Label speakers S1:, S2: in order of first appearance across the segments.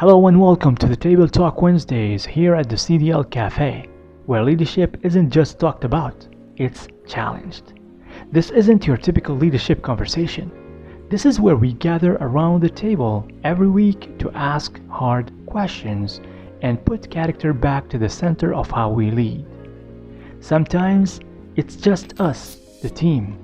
S1: Hello and welcome to the Table Talk Wednesdays here at the CDL Café, where leadership isn't just talked about, it's challenged. This isn't your typical leadership conversation. This is where we gather around the table every week to ask hard questions and put character back to the center of how we lead. Sometimes it's just us, the team,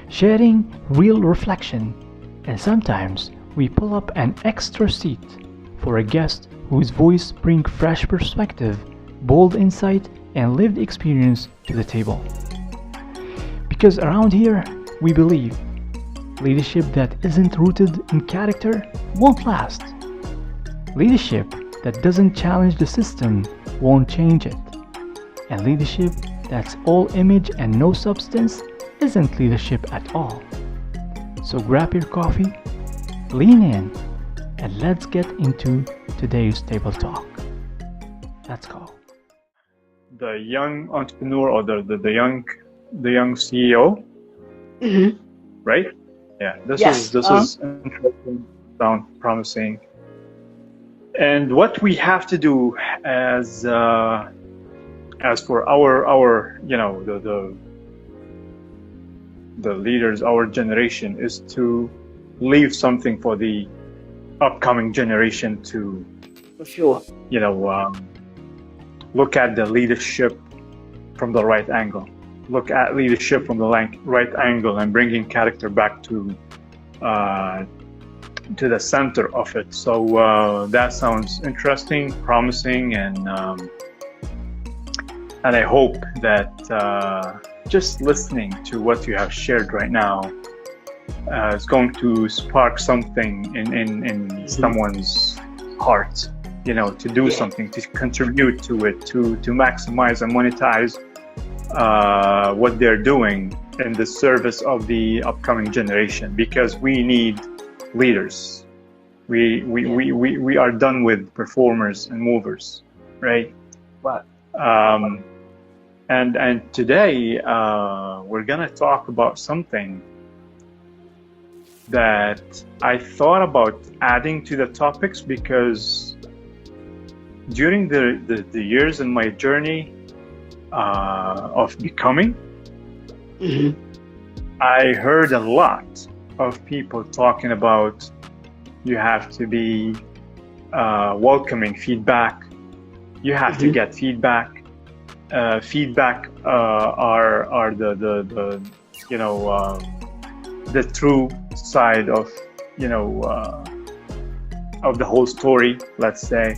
S1: sharing real reflection, and sometimes we pull up an extra seat for a guest whose voice brings fresh perspective, bold insight, and lived experience to the table. Because around here, we believe leadership that isn't rooted in character won't last. Leadership that doesn't challenge the system won't change it. And leadership that's all image and no substance isn't leadership at all. So grab your coffee, lean in, and let's get into today's table talk. Let's go.
S2: The young entrepreneur or the young CEO, right? Yeah, this
S3: Yes.
S2: is interesting, sound promising. And what we have to do as for our the leaders, our generation, is to leave something for the upcoming generation to,
S3: For sure.
S2: look at the leadership from the right angle. Look at leadership from the right angle and bringing character back to the center of it. So that sounds interesting, promising, and I hope that just listening to what you have shared right now is going to spark something in someone's heart, to do something, to contribute to it, to maximize and monetize what they're doing in the service of the upcoming generation, because we need leaders. We are done with performers and movers, right?
S3: Right.
S2: And today we're gonna talk about something that I thought about adding to the topics, because during the years in my journey of becoming, I heard a lot of people talking about you have to be welcoming feedback, you have to get feedback. Feedback are the true side of the whole story, let's say.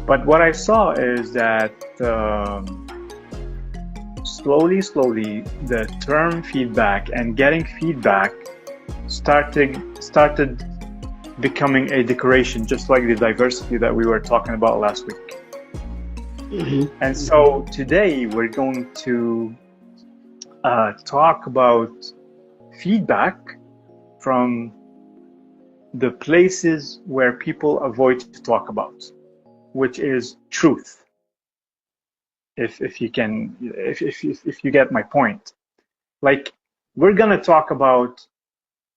S2: But what I saw is that slowly the term feedback and getting feedback started becoming a decoration, just like the diversity that we were talking about last week. And so today we're going to talk about feedback from the places where people avoid to talk about, which is truth. If you get my point, like, we're gonna talk about,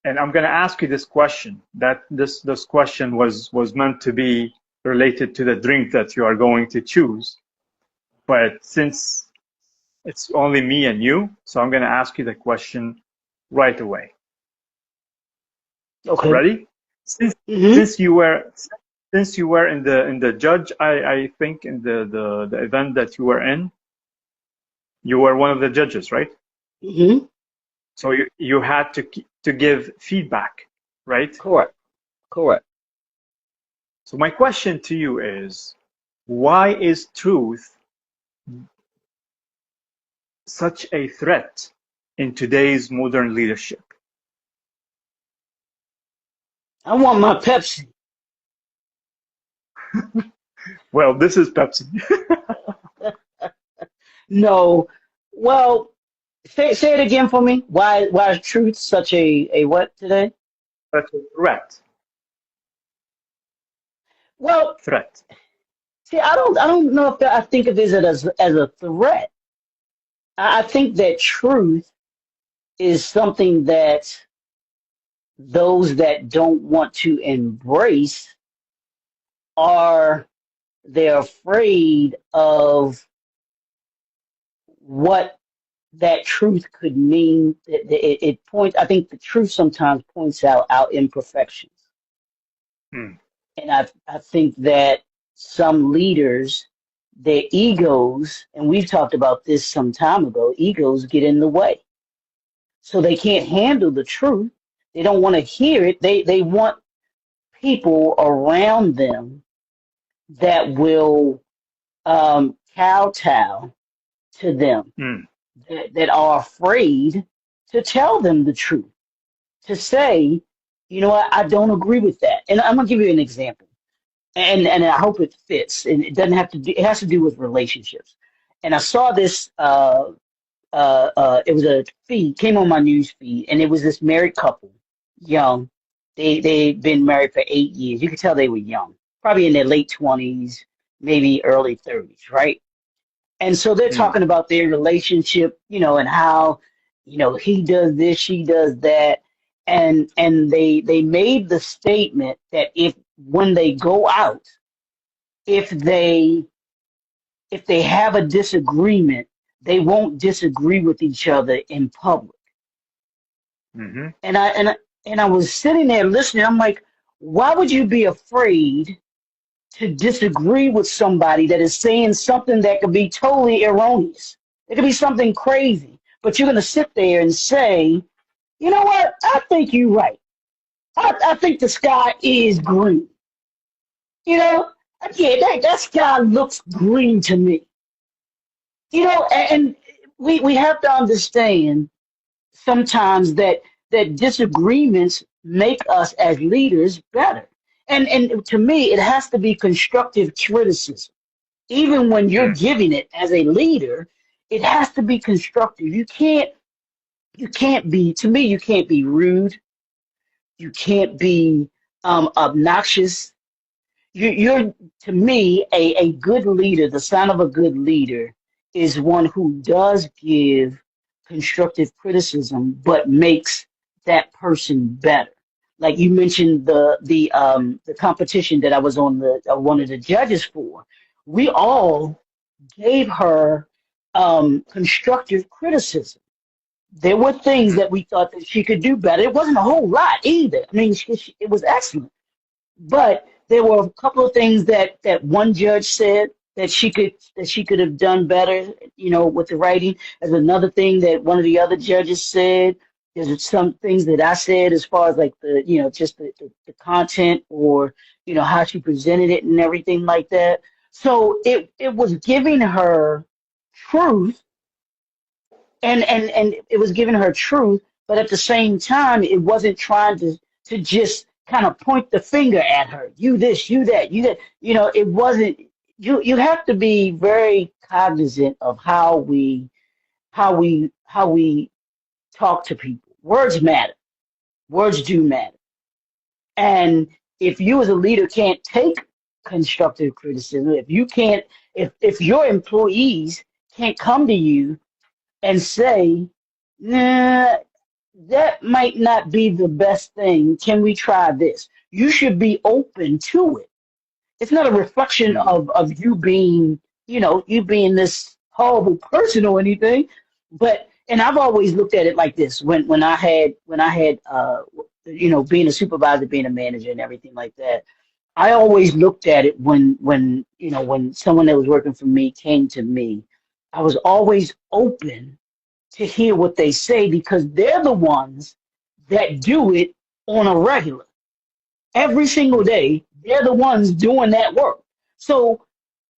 S2: and I'm gonna ask you this question. That this question was meant to be related to the drink that you are going to choose, but since it's only me and you, so I'm gonna ask you the question right away.
S3: Okay.
S2: Ready? Since you were in the judge, I think in the event that you were in, you were one of the judges, right? So you had to give feedback, right?
S3: Correct.
S2: So my question to you is, why is truth such a threat in today's modern leadership?
S3: I want my Pepsi.
S2: Well, this is Pepsi.
S3: No. Well, say it again for me. Why is truth such a what today?
S2: Such a threat.
S3: Well,
S2: Threat.
S3: see, I don't know if I think of it as a threat. I think that truth is something that those that don't want to embrace are they afraid of what that truth could mean? It points. I think the truth sometimes points out our imperfections,
S2: Mm.
S3: and I think that some leaders, their egos, and we've talked about this some time ago, egos get in the way, so they can't handle the truth. They don't want to hear it. They want people around them that will kowtow to them,
S2: Mm.
S3: that are afraid to tell them the truth, to say, you know what, I don't agree with that. And I'm gonna give you an example, and I hope it fits. And it doesn't have to do. It has to do with relationships. And I saw this. It was a feed came on my news feed, and it was this married couple, young. They'd been married for 8 years. You could tell they were young, probably in their late 20s, maybe early 30s, right? And so they're
S2: Mm.
S3: talking about their relationship, and how, he does this, she does that. And they made the statement that if when they go out, if they if they have a disagreement, they won't disagree with each other in public.
S2: Mm-hmm.
S3: And I was sitting there listening. I'm like, why would you be afraid to disagree with somebody that is saying something that could be totally erroneous? It could be something crazy, but you're going to sit there and say, you know what? I think you're right. I think the sky is green. You know, yeah, that sky looks green to me. And we have to understand sometimes that disagreements make us as leaders better. And to me, it has to be constructive criticism. Even when you're
S2: Mm.
S3: giving it as a leader, it has to be constructive. You can't be, to me, you can't be rude. You can't be obnoxious. You're, to me, a good leader. The sign of a good leader is one who does give constructive criticism, but makes that person better. Like you mentioned, the competition that I was on one of the judges for. We all gave her constructive criticism. There were things
S2: Mm.
S3: that we thought that she could do better. It wasn't a whole lot either. I mean, it was excellent, but there were a couple of things that one judge said that she could have done better, with the writing. There's another thing that one of the other judges said. There's some things that I said as far as like just the content, or how she presented it and everything like that. So it was giving her truth, and it was giving her truth, but at the same time, it wasn't trying to just kind of point the finger at her. You this, you that, you that. It wasn't. You have to be very cognizant of how we talk to people. Words matter. Words do matter. And if you as a leader can't take constructive criticism, if your employees can't come to you and say, nah, that might not be the best thing. Can we try this? You should be open to it. It's not a reflection
S2: Mm.
S3: of you being this horrible person or anything. And I've always looked at it like this when I had being a supervisor, being a manager and everything like that. I always looked at it when someone that was working for me came to me. I was always open to hear what they say, because they're the ones that do it on a regular. Every single day, they're the ones doing that work. So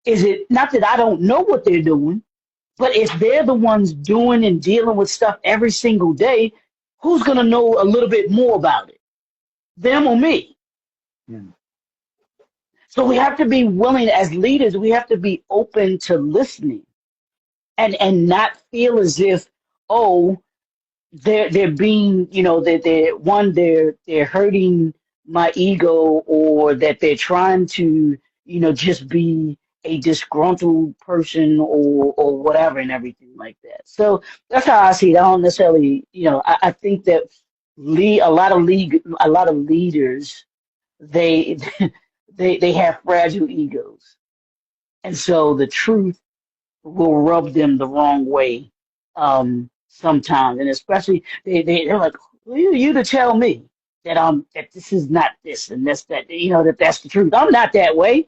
S3: is it not that I don't know what they're doing, but if they're the ones doing and dealing with stuff every single day, who's going to know a little bit more about it? Them or me?
S2: Mm.
S3: So we have to be willing, as leaders, we have to be open to listening, and not feel as if, oh, they're being, that they're hurting my ego, or that they're trying to just be a disgruntled person, or whatever, and everything like that. So that's how I see it. I don't necessarily, I think that a lot of leaders, they they have fragile egos, and so the truth will rub them the wrong way sometimes, and especially they're like, who are you to tell me that that this is not this and that's that, that that's the truth. I'm not that way.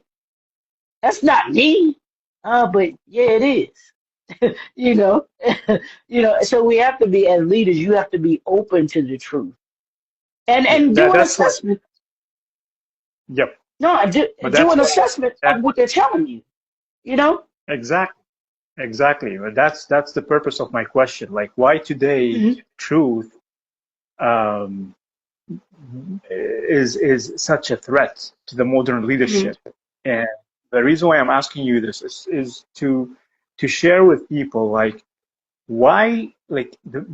S3: That's not me. But yeah, it is. you know, So we have to be, as leaders, you have to be open to the truth
S2: Yeah,
S3: and do an
S2: that's what.
S3: assessment.
S2: Yep.
S3: No,
S2: But
S3: do
S2: that's
S3: an
S2: why.
S3: assessment
S2: That
S3: of what they're telling you. You know.
S2: exactly. Exactly. But that's the purpose of my question. Like, why today
S3: Hmm.
S2: truth um, is such a threat to the modern
S3: Hmm.
S2: leadership? And the reason why I'm asking you this is to share with people like why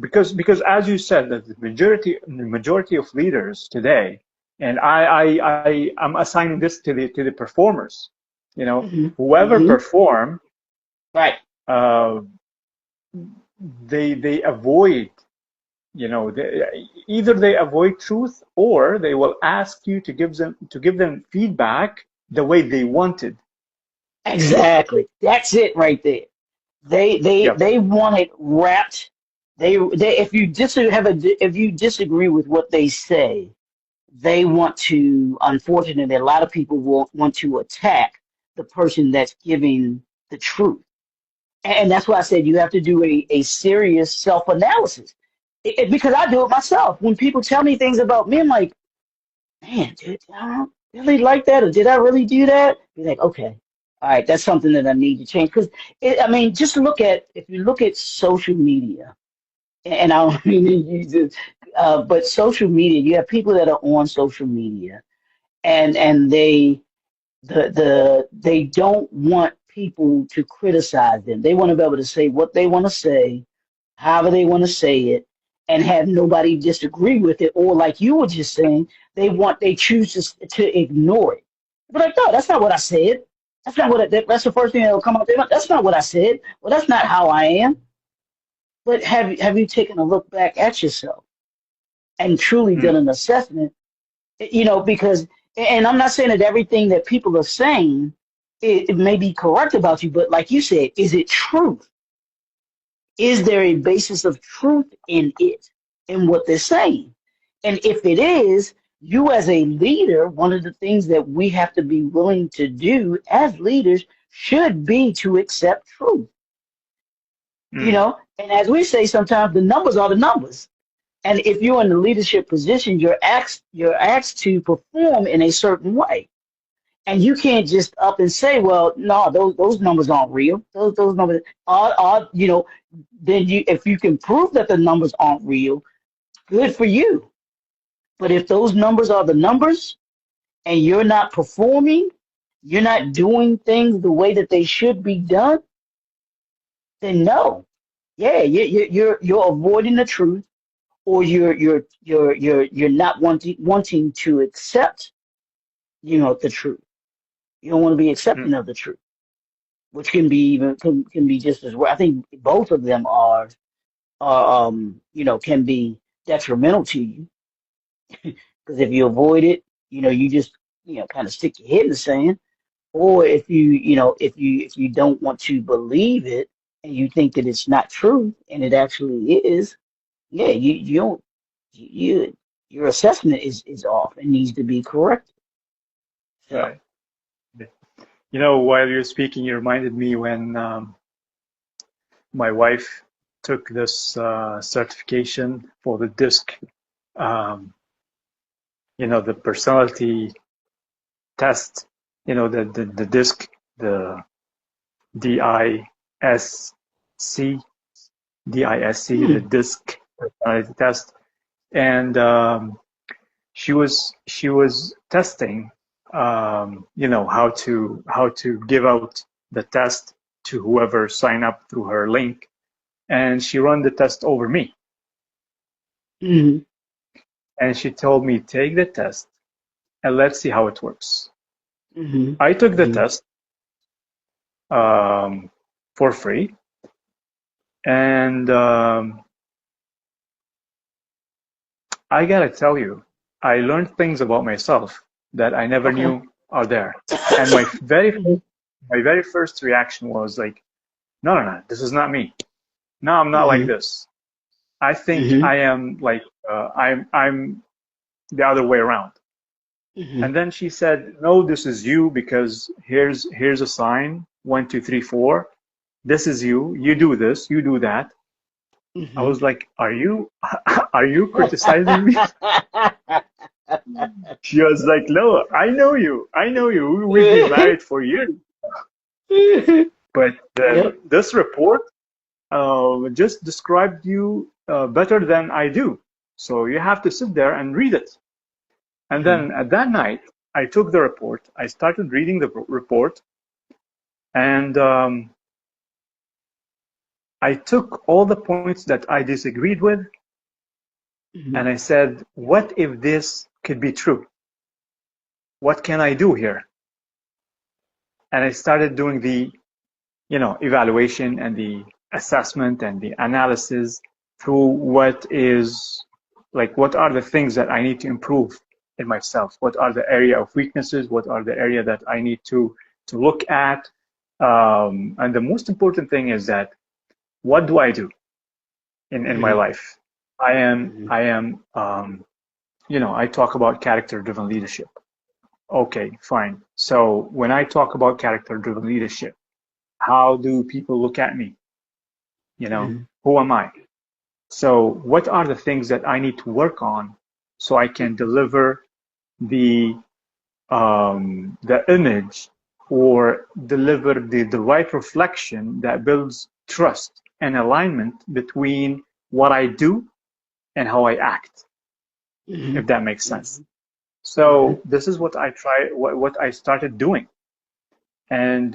S2: because as you said that the majority of leaders today, and I'm assigning this to the performers,
S3: Hmm.
S2: whoever
S3: Hmm.
S2: perform,
S3: Right.
S2: uh, they avoid, either they avoid truth or they will ask you to give them feedback the way they wanted.
S3: Exactly. That's it right there.
S2: Yep.
S3: They want it wrapped. They if you if you disagree with what they say, they want to. Unfortunately, a lot of people will want to attack the person that's giving the truth, and that's why I said you have to do a serious self analysis. Because I do it myself. When people tell me things about me, I'm like, man, did I really like that, or did I really do that? Be like, okay, all right, that's something that I need to change. Because I mean, just look at if you look at social media, and I don't mean to use it, but social media, you have people that are on social media, and they don't want people to criticize them. They want to be able to say what they want to say, however they want to say it, and have nobody disagree with it. Or like you were just saying, they choose to ignore it. But like, no, that's not what I said. That's not what that's the first thing that will come out there. That's not what I said. Well, that's not how I am. But have you taken a look back at yourself and truly done
S2: Mm.
S3: an assessment? Because and I'm not saying that everything that people are saying it may be correct about you, but like you said, is it truth? Is there a basis of truth in it, in what they're saying? And if it is, you as a leader, one of the things that we have to be willing to do as leaders should be to accept truth.
S2: Mm.
S3: And as we say sometimes, the numbers are the numbers. And if you're in the leadership position, you're asked to perform in a certain way. And you can't just up and say, well, no, those numbers aren't real. Those numbers are then if you can prove that the numbers aren't real, good for you. But if those numbers are the numbers and you're not performing, you're not doing things the way that they should be done, then no. Yeah, you're avoiding the truth, or you're not wanting to accept, the truth. You don't want to be
S2: Mm.
S3: accepting of the truth, which can be even can be just as well. I think both of them can be detrimental to you, because if you avoid it, you just kind of stick your head in the sand. Or if if you don't want to believe it and you think that it's not true and it actually is, yeah, you don't you your assessment is off and needs to be corrected. So.
S2: Right. While you're speaking, you reminded me when my wife took this certification for the DISC, um, the personality test, the DISC, the DISC, DISC, the
S3: Hmm.
S2: DISC personality test, and she was testing, how to give out the test to whoever signed up through her link, and she ran the test over me,
S3: Hmm.
S2: and she told me take the test and let's see how it works.
S3: Hmm.
S2: I took the
S3: Hmm.
S2: test for free, and I gotta tell you, I learned things about myself that I never
S3: Okay.
S2: knew are there. And my very first reaction was like, no, no, no, this is not me. No, I'm not like
S3: Mhm.
S2: this. I think
S3: Mhm.
S2: I am like I'm the other way around.
S3: Mhm.
S2: And then she said, no, this is you because here's a sign, 1, 2, 3, 4. This is you. You do this. You do that. I
S3: Mhm.
S2: was like, are you are you criticizing me? She was like, no, I know you. I know you. We've been married for years. But
S3: Yep.
S2: this report just described you better than I do. So you have to sit there and read it. And
S3: Mhm.
S2: then at that night, I took the report. I started reading the report, and I took all the points that I disagreed with, and
S3: Mhm.
S2: I said, what if this could be true? What can I do here? And I started doing the evaluation and the assessment and the analysis through what are the things that I need to improve in myself? What are the area of weaknesses? What are the area that I need to look at? And the most important thing is that what do I do in my
S3: Mhm.
S2: life?
S3: Mhm.
S2: I am I talk about character driven leadership. Okay, fine. So when I talk about character driven leadership, how do people look at me?
S3: Mhm.
S2: Who am I? So what are the things that I need to work on so I can deliver the the image or deliver the right reflection that builds trust and alignment between what I do and how I act,
S3: Mhm.
S2: if that makes sense.
S3: Mhm. Mhm.
S2: So this is what I started doing. And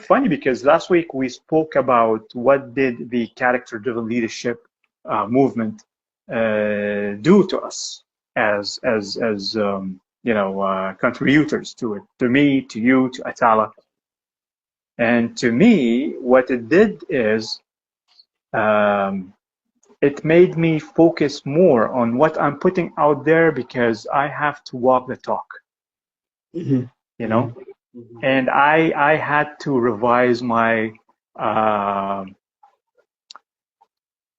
S2: funny because last week we spoke about what did the character-driven leadership movement do to us as contributors to it, to me, to you, to Atala. And to me, what it did is um, it made me focus more on what I'm putting out there because I have to walk the talk,
S3: Mhm.
S2: you know.
S3: Mhm. Mhm.
S2: And I had to revise my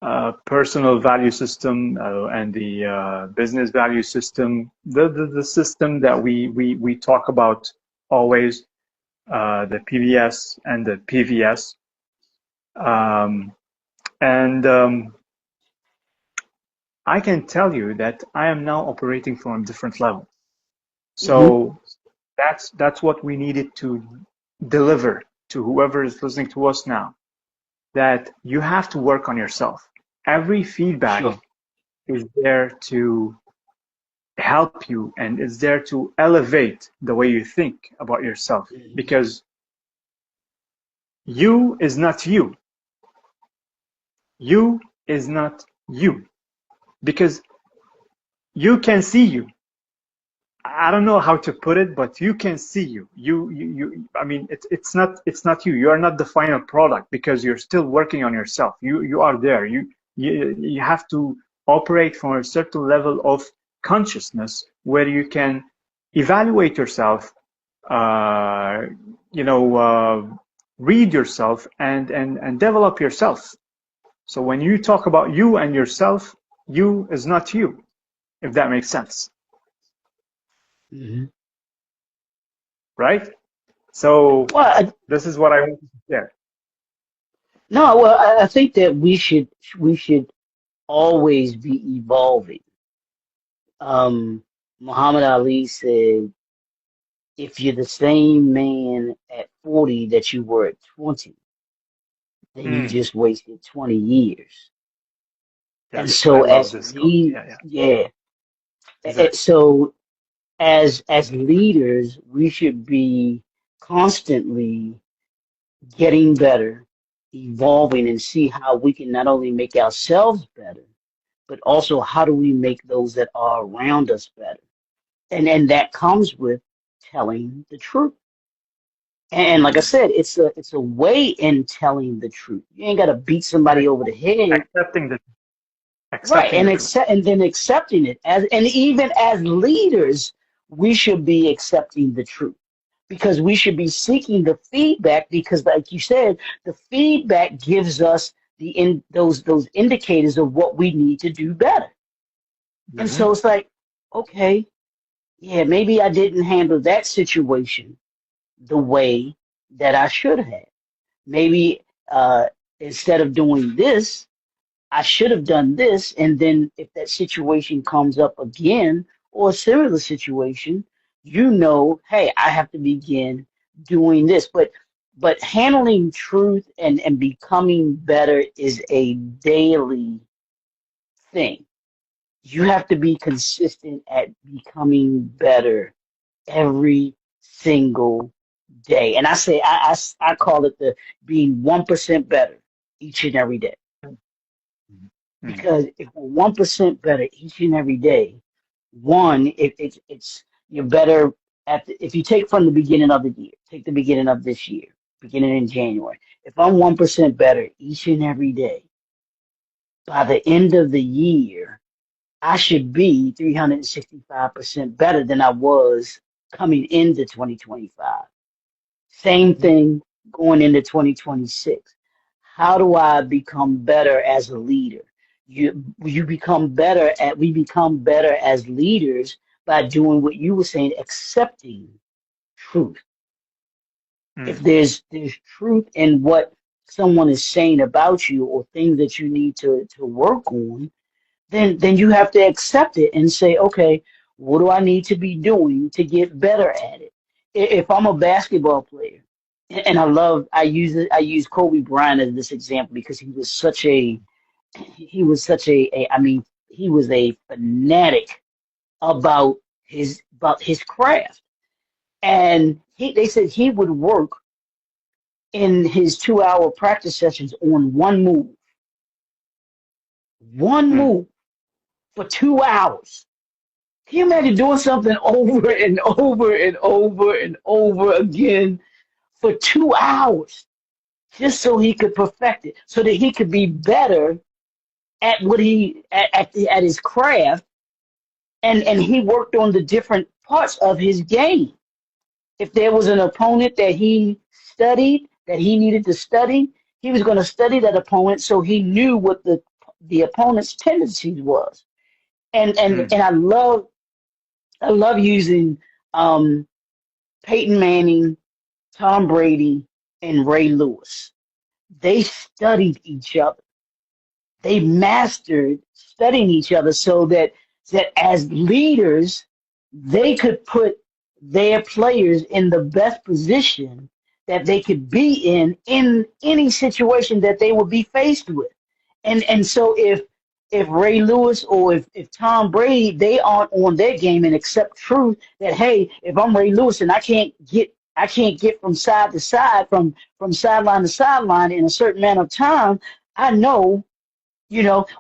S2: uh, personal value system and the business value system, the system that we talk about always, the PBS and the PVS. Um, and I can tell you that I am now operating from a different level.
S3: Mhm.
S2: So that's what we needed to deliver to whoever is listening to us now, that you have to work on yourself. Every feedback
S3: Sure.
S2: is there to help you and is there to elevate the way you think about yourself,
S3: Mhm.
S2: because you is not you. You is not you because you can see you. I don't know how to put it, but you can see you. I mean, it's not you. You are not the final product because you're still working on yourself. You are there. You have to operate from a certain level of consciousness where you can evaluate yourself, uh, read yourself and develop yourself. So when you talk about you and yourself, you is not you, if that makes sense,
S3: Mhm.
S2: right? So
S3: Well,
S2: this is what I want to share.
S3: no. Well, I think that we should always be evolving. Um, Muhammad Ali said, "If you're the same man at 40 that you were at 20, then you
S2: Mm,
S3: just wasted 20 years." And
S2: yes, I
S3: so,
S2: love
S3: as
S2: this quote. Yeah, yeah,
S3: yeah,
S2: exactly.
S3: so as leaders, we should be constantly getting better, evolving, and see how we can not only make ourselves better, but also how do we make those that are around us better. And that comes with telling the truth. And like I
S2: Mm.
S3: said, it's a way in telling the truth. You ain't got to beat somebody over the head,
S2: Accepting the
S3: right?
S2: accepting
S3: And
S2: the truth.
S3: accept and then accepting it as, and even as leaders, we should be accepting the truth. because we should be seeking the feedback, because like you said, the feedback gives us those indicators of what we need to do better. And so it's like, okay, yeah, maybe I didn't handle that situation the way that I should have. Maybe instead of doing this, I should have done this. And then if that situation comes up again, or a similar situation, hey, I have to begin doing this. But handling truth and becoming better is a daily thing. You have to be consistent at becoming better every single day. And I say, I call it the being 1% better each and every day. Because if we're 1% better each and every day, it's you're better if you take from the beginning of the year, take the beginning of this year, beginning in January. If I'm 1% better each and every day, by the end of the year, I should be 365% better than I was coming into 2025. Same thing going into 2026. How do I become better as a leader? We become better as leaders by doing what you were saying, accepting truth. If there's truth in what someone is saying about you or things that you need to work on, then you have to accept it and say, okay, what do I need to be doing to get better at it? If I'm a basketball player, and I use Kobe Bryant as this example because he was such I mean, he was a fanatic about his craft. And they said he would work in his 2-hour practice sessions on one move for 2 hours. Can you imagine doing something over and over and over and over again for 2 hours just so he could perfect it, so that he could be better at what at his craft, and he worked on the different parts of his game. If there was an opponent that he needed to study, he was going to study that opponent so he knew what the opponent's tendencies was. And I love using Peyton Manning, Tom Brady, and Ray Lewis. They studied each other. They mastered studying each other so that as leaders, they could put their players in the best position that they could be in any situation that they would be faced with. And so if Ray Lewis or if Tom Brady, they aren't on their game and accept truth that, hey, if I'm Ray Lewis and I can't get from side to side, from sideline to sideline in a certain amount of time, I know,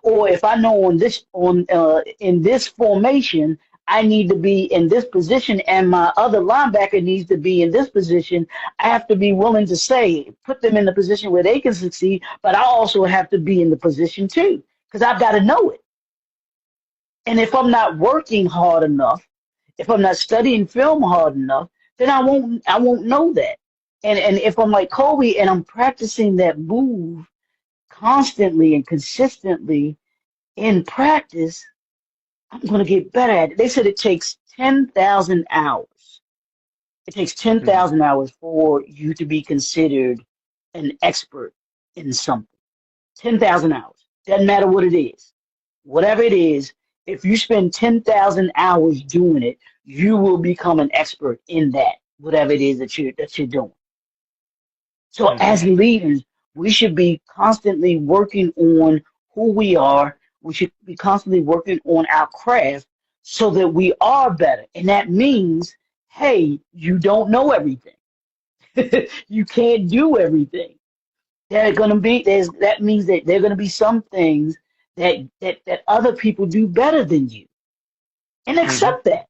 S3: or if I know in this formation, I need to be in this position and my other linebacker needs to be in this position. I have to be willing to put them in the position where they can succeed, but I also have to be in the position too, because I've got to know it. And if I'm not working hard enough, if I'm not studying film hard enough, then I won't know that. And if I'm like Kobe and I'm practicing that move constantly and consistently in practice, I'm going to get better at it. They said it takes 10,000 hours. It takes 10,000 hours for you to be considered an expert in something. 10,000 hours. Doesn't matter what it is. Whatever it is, if you spend 10,000 hours doing it, you will become an expert in that, whatever it is that you're doing. So as leaders, we should be constantly working on who we are. We should be constantly working on our craft so that we are better. And that means, hey, you don't know everything. You can't do everything. That means that there are going to be some things that other people do better than you. And accept that.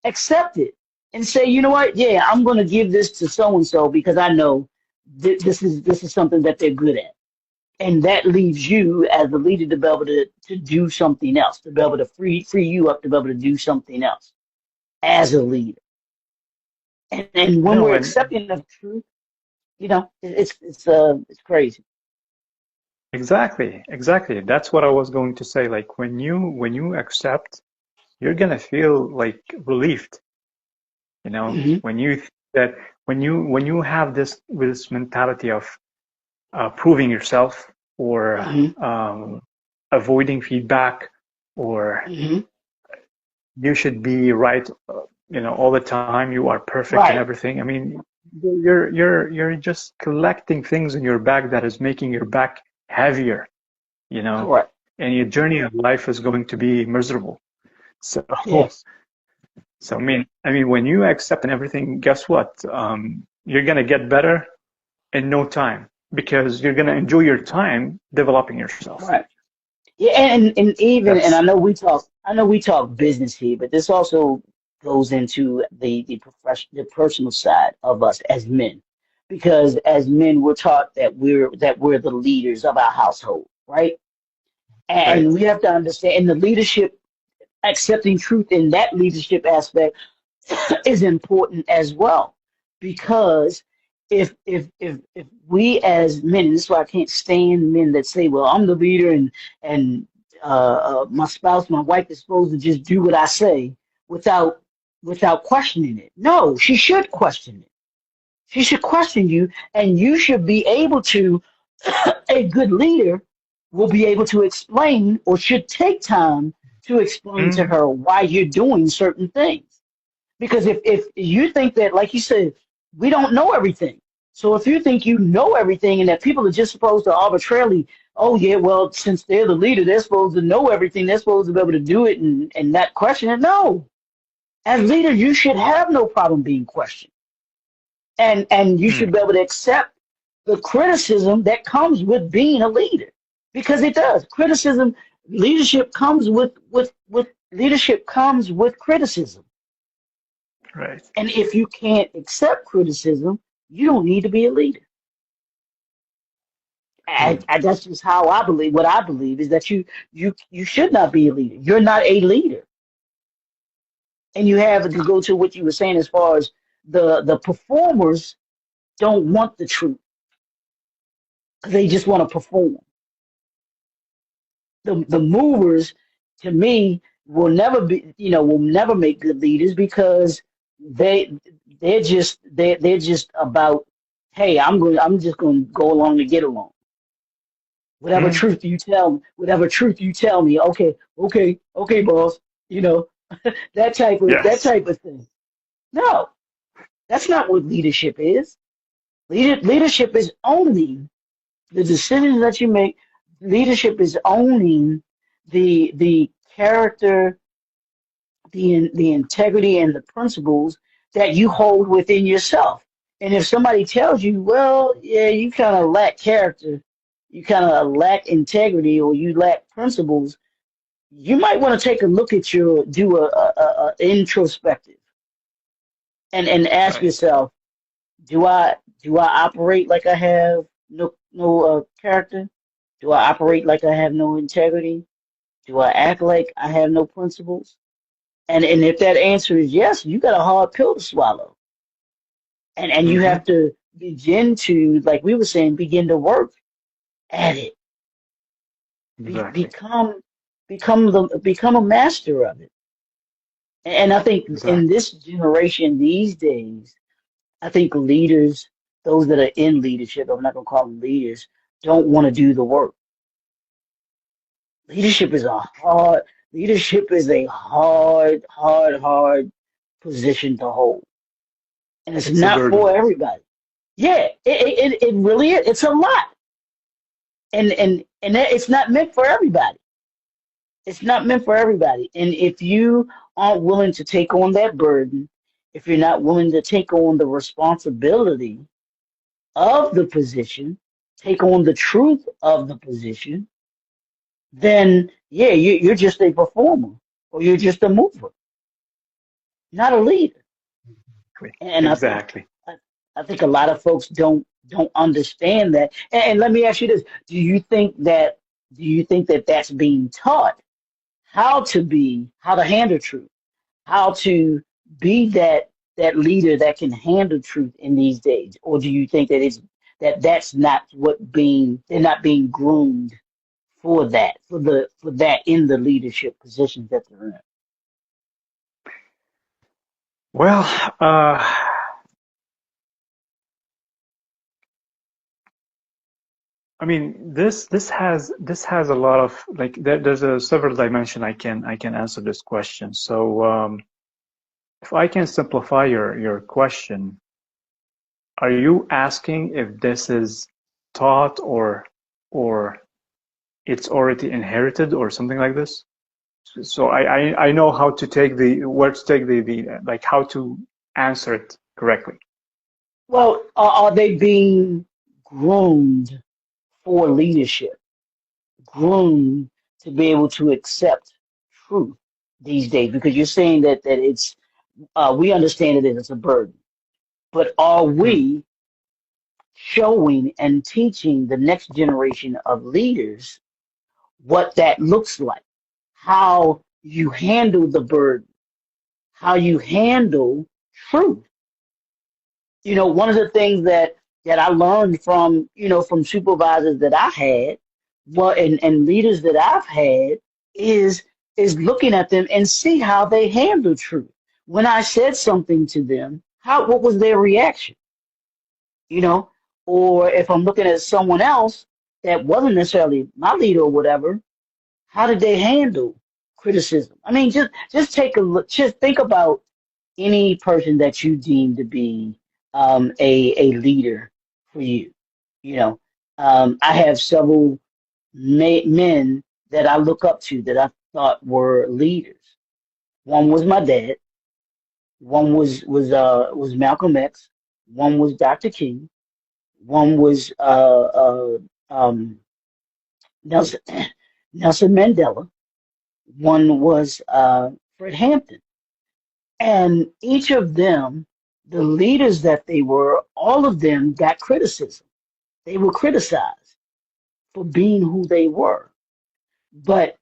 S3: Accept it. And say, you know what? Yeah, I'm going to give this to so and so because I know this is something that they're good at. And that leaves you as the leader to be able to do something else, to be able to free you up to be able to do something else as a leader. And when
S2: No,
S3: we're
S2: and
S3: accepting of truth, it's crazy.
S2: exactly. That's what I was going to say. Like when you accept, you're gonna feel like relieved,
S3: Hmm.
S2: when you that when you have this mentality of proving yourself, or
S3: Hmm.
S2: avoiding feedback, or
S3: Hmm.
S2: you should be right, all the time. You are perfect and
S3: Right.
S2: everything. I mean, you're just collecting things in your back that is making your back heavier, you know,
S3: Correct.
S2: and your journey of life is going to be miserable. So,
S3: Yes.
S2: I mean, when you accept and everything, guess what? You're gonna get better in no time, because you're gonna enjoy your time developing yourself.
S3: Right. Yeah, and even and
S2: That's
S3: I know we talk business here, but this also goes into the profession, the personal side of us as men, because as men we're taught that we're the leaders of our household, right? And
S2: right.
S3: we have to understand in the leadership, accepting truth in that leadership aspect is important as well, because if we as men, and this is why I can't stand men that say, "Well, I'm the leader, and my spouse, my wife is supposed to just do what I say without questioning it." No, she should question it. She should question you, and you should be able to. A good leader will be able to explain, or should take time to explain to
S2: Mm,
S3: her why you're doing certain things. Because if you think that, like you said, we don't know everything. So if you think you know everything and that people are just supposed to arbitrarily, oh yeah, well, since they're the leader, they're supposed to know everything, they're supposed to be able to do it and not question it. No. As leader, you should have no problem being questioned. And you should
S2: mm,
S3: be able to accept the criticism that comes with being a leader. Because it does. Criticism, leadership comes with leadership comes with criticism.
S2: right.
S3: And if you can't accept criticism, you don't need to be a leader.
S2: Mm,
S3: That's just how I believe. What I believe is that you should not be a leader. You're not a leader, and you have to go to what you were saying as far as the performers don't want the truth. They just want to perform. The movers, to me, will never make good leaders, because they they're just about, hey, I'm just going to go along to get along.
S2: mm,
S3: Whatever truth you tell me, okay, boss, you know, that
S2: yes.
S3: type of thing. No, that's not what leadership is. Leadership is owning the decisions that you make. Leadership is owning the character, the integrity, and the principles that you hold within yourself. And if somebody tells you, well, yeah, you kind of lack character, you kind of lack integrity, or you lack principles, you might want to take a look at do a introspective, and ask
S2: Right.
S3: yourself, do I operate like I have no character? Do I operate like I have no integrity? Do I act like I have no principles? And if that answer is yes, you got a hard pill to swallow. And you
S2: Mm-hmm.
S3: have to begin to, like we were saying, begin to work at it.
S2: Exactly.
S3: Become a master of it. And I think in
S2: Exactly.
S3: this generation these days, I think leaders, those that are in leadership, I'm not gonna call them leaders, don't want to do the work. Leadership is a hard Leadership is a hard position to hold. And it's
S2: It's a
S3: not
S2: burden.
S3: for everybody. Yeah, it really is. It's a lot. And it's not meant for everybody. It's not meant for everybody. And if you aren't willing to take on that burden, if you're not willing to take on the responsibility of the position, take on the truth of the position, then yeah, you're just a performer, or you're just a mover, not a leader. And
S2: Exactly.
S3: I, I think a lot of folks don't understand that. And let me ask you this: Do you think that that's being taught, how to handle truth, how to be that? that leader that can handle truth in these days, or do you think that that's not they're not being groomed for that in the leadership positions that they're in?
S2: Well, I mean, this has a lot of like there's a several dimension I can answer this question. So if I can simplify your question, are you asking if this is taught or it's already inherited or something like this? So I know how to take where to take the like how to answer it correctly.
S3: Well, are they being groomed for leadership, groomed to be able to accept truth these days? Because you're saying that it's we understand it as a burden, but are
S2: Hmm.
S3: we showing and teaching the next generation of leaders what that looks like, how you handle the burden, how you handle truth? One of the things that I learned from, from supervisors that I had, and leaders that I've had is looking at them and see how they handle truth. When I said something to them, what was their reaction? you know, or if I'm looking at someone else that wasn't necessarily my leader or whatever, how did they handle criticism? I mean, just take a look, just think about any person that you deem to be a leader for you. You know, I have several men that I look up to that I thought were leaders. One was my dad. One was Malcolm X. One was Dr. King. One was Nelson Nelson Mandela. One was Fred Hampton. And each of them, the leaders that they were, all of them got criticism. They were criticized for being who they were. But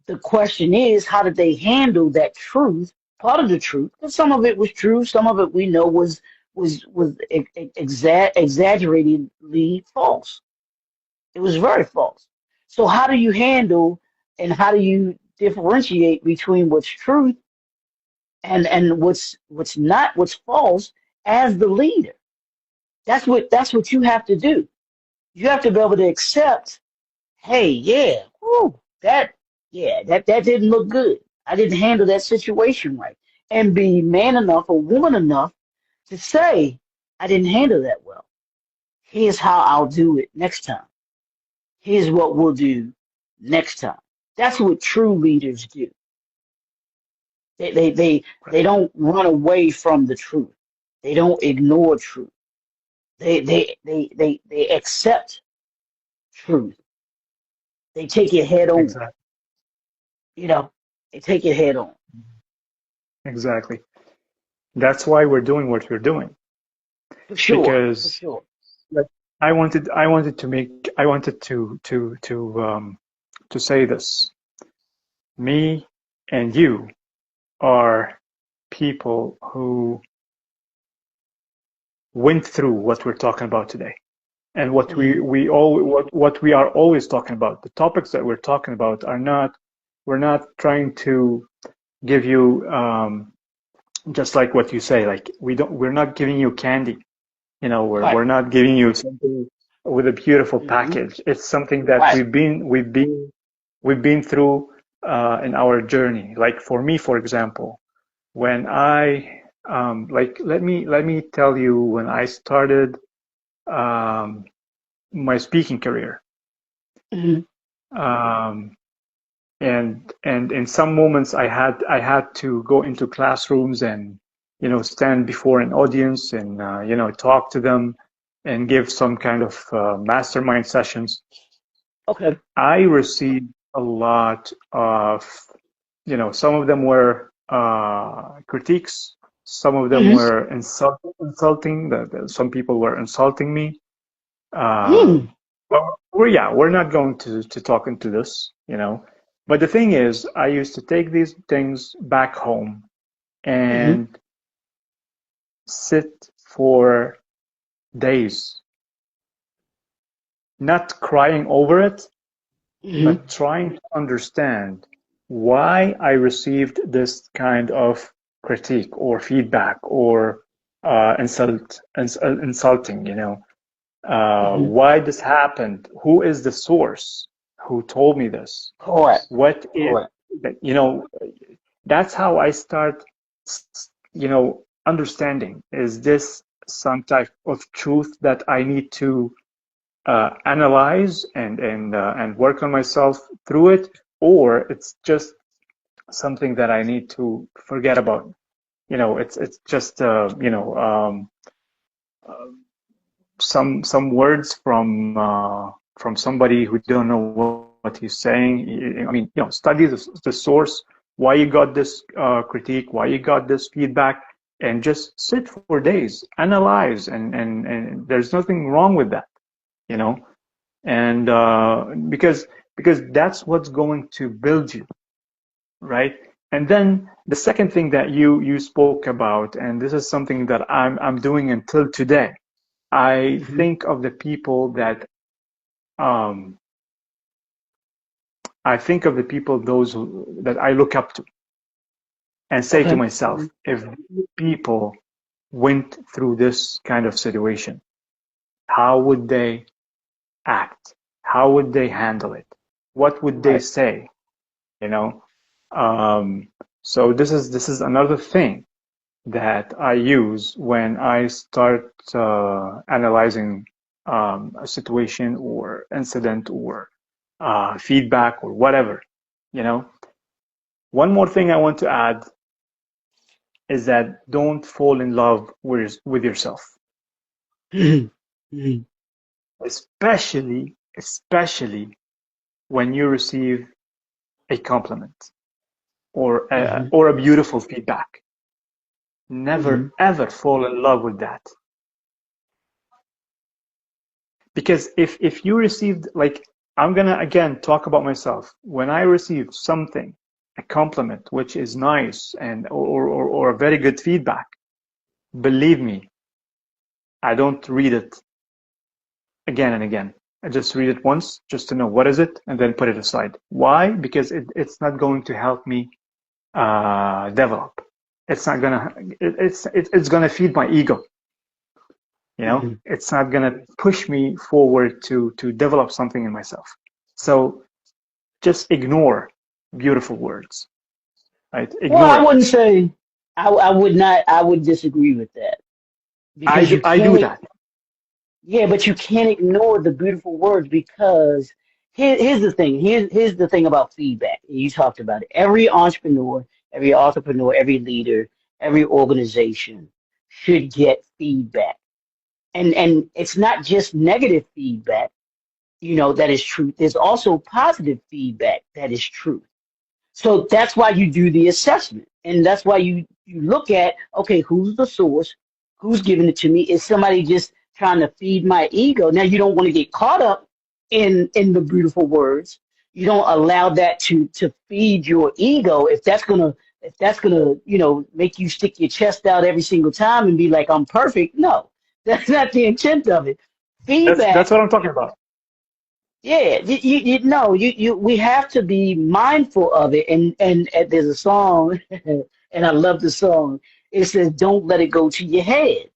S3: the question is, how did they handle that truth? Part of the truth, because some of it was true, some of it we know was exaggeratedly false. It was very false. So how do you handle and how do you differentiate between what's truth and what's not, what's false as the leader? That's what you have to do. You have to be able to accept, hey, yeah, whew, that didn't look good. I didn't handle that situation right. And be man enough or woman enough to say, I didn't handle that well. Here's how I'll do it next time. Here's what we'll do next time. That's what true leaders do. They don't run away from the truth. They don't ignore truth. They accept truth. They take it head on.
S2: Exactly.
S3: You know, they take it head on.
S2: Exactly. That's why we're doing what we're doing.
S3: For sure. For
S2: Because
S3: sure.
S2: like I wanted to say this. Me and you are people who went through what we're talking about today. And what
S3: Mm-hmm.
S2: what we are always talking about, the topics that we're talking about are not, we're not trying to give you just like what you say, like we're not giving you candy.
S3: Right.
S2: We're not giving you something with a beautiful
S3: Mm-hmm.
S2: package. It's something that
S3: Right.
S2: we've been through in our journey. Like for me, for example, when I like let me tell you when I started um, my speaking career.
S3: Mm-hmm.
S2: Um, and in some moments I had to go into classrooms and stand before an audience and talk to them and give some kind of mastermind sessions.
S3: Okay.
S2: I received a lot of, some of them were critiques, some of them
S3: Mm-hmm.
S2: were insulting. Some people were insulting me.
S3: Mm-hmm.
S2: Well, we're not going to talk into this. But the thing is, I used to take these things back home
S3: Mm-hmm.
S2: and sit for days, not crying over it, but trying to understand why I received this kind of critique or feedback or insulting, why this happened, who is the source who told me this,
S3: Correct.
S2: what is,
S3: Correct.
S2: that's how I start, understanding, is this some type of truth that I need to analyze and work on myself through it, or it's just something that I need to forget about. It's just some words from somebody who don't know what he's saying. I mean, study the source, why you got this critique, why you got this feedback, and just sit for days, analyze, and there's nothing wrong with that, you know. And because that's what's going to build you, right? And then the second thing that you spoke about, and this is something that I'm doing until today. I think of the people that um, I think of the people that I look up to, and say to
S3: Okay.
S2: myself, if people went through this kind of situation, how would they act? How would they handle it? What would they
S3: Right.
S2: say? You know, um, so this is another thing that I use when I start analyzing a situation or incident or feedback or whatever. You know, one more thing I want to add is that don't fall in love with yourself, especially when you receive a compliment or a beautiful feedback. Never ever fall in love with that, because if you received, like, I'm gonna again talk about myself. When I receive something, a compliment which is nice and or a very good feedback, believe me, I don't read it again and again. I just read it once just to know what is it, and then put it aside. Why? Because it's not going to help me develop. It's not gonna. It's gonna feed my ego. It's not gonna push me forward to develop something in myself. So just ignore beautiful words, right?
S3: Well,
S2: Ignore
S3: I
S2: it.
S3: wouldn't say. I would not. I would disagree with that because you
S2: I do
S3: can't.
S2: that.
S3: Yeah, but you can't ignore the beautiful words because here's the thing. Here's the thing about feedback. You talked about it. Every entrepreneur, every leader, every organization should get feedback. And it's not just negative feedback, that is truth. There's also positive feedback that is truth. So that's why you do the assessment. And that's why you look at, okay, who's the source? Who's giving it to me? Is somebody just trying to feed my ego? Now you don't want to get caught up in the beautiful words. You don't allow that to feed your ego. If that's gonna, make you stick your chest out every single time and be like, I'm perfect. No, that's not the intent of it.
S2: That's
S3: Feedback.
S2: what I'm talking about.
S3: Yeah, you know, we have to be mindful of it. And there's a song, and I love the song. It says, "Don't let it go to your head."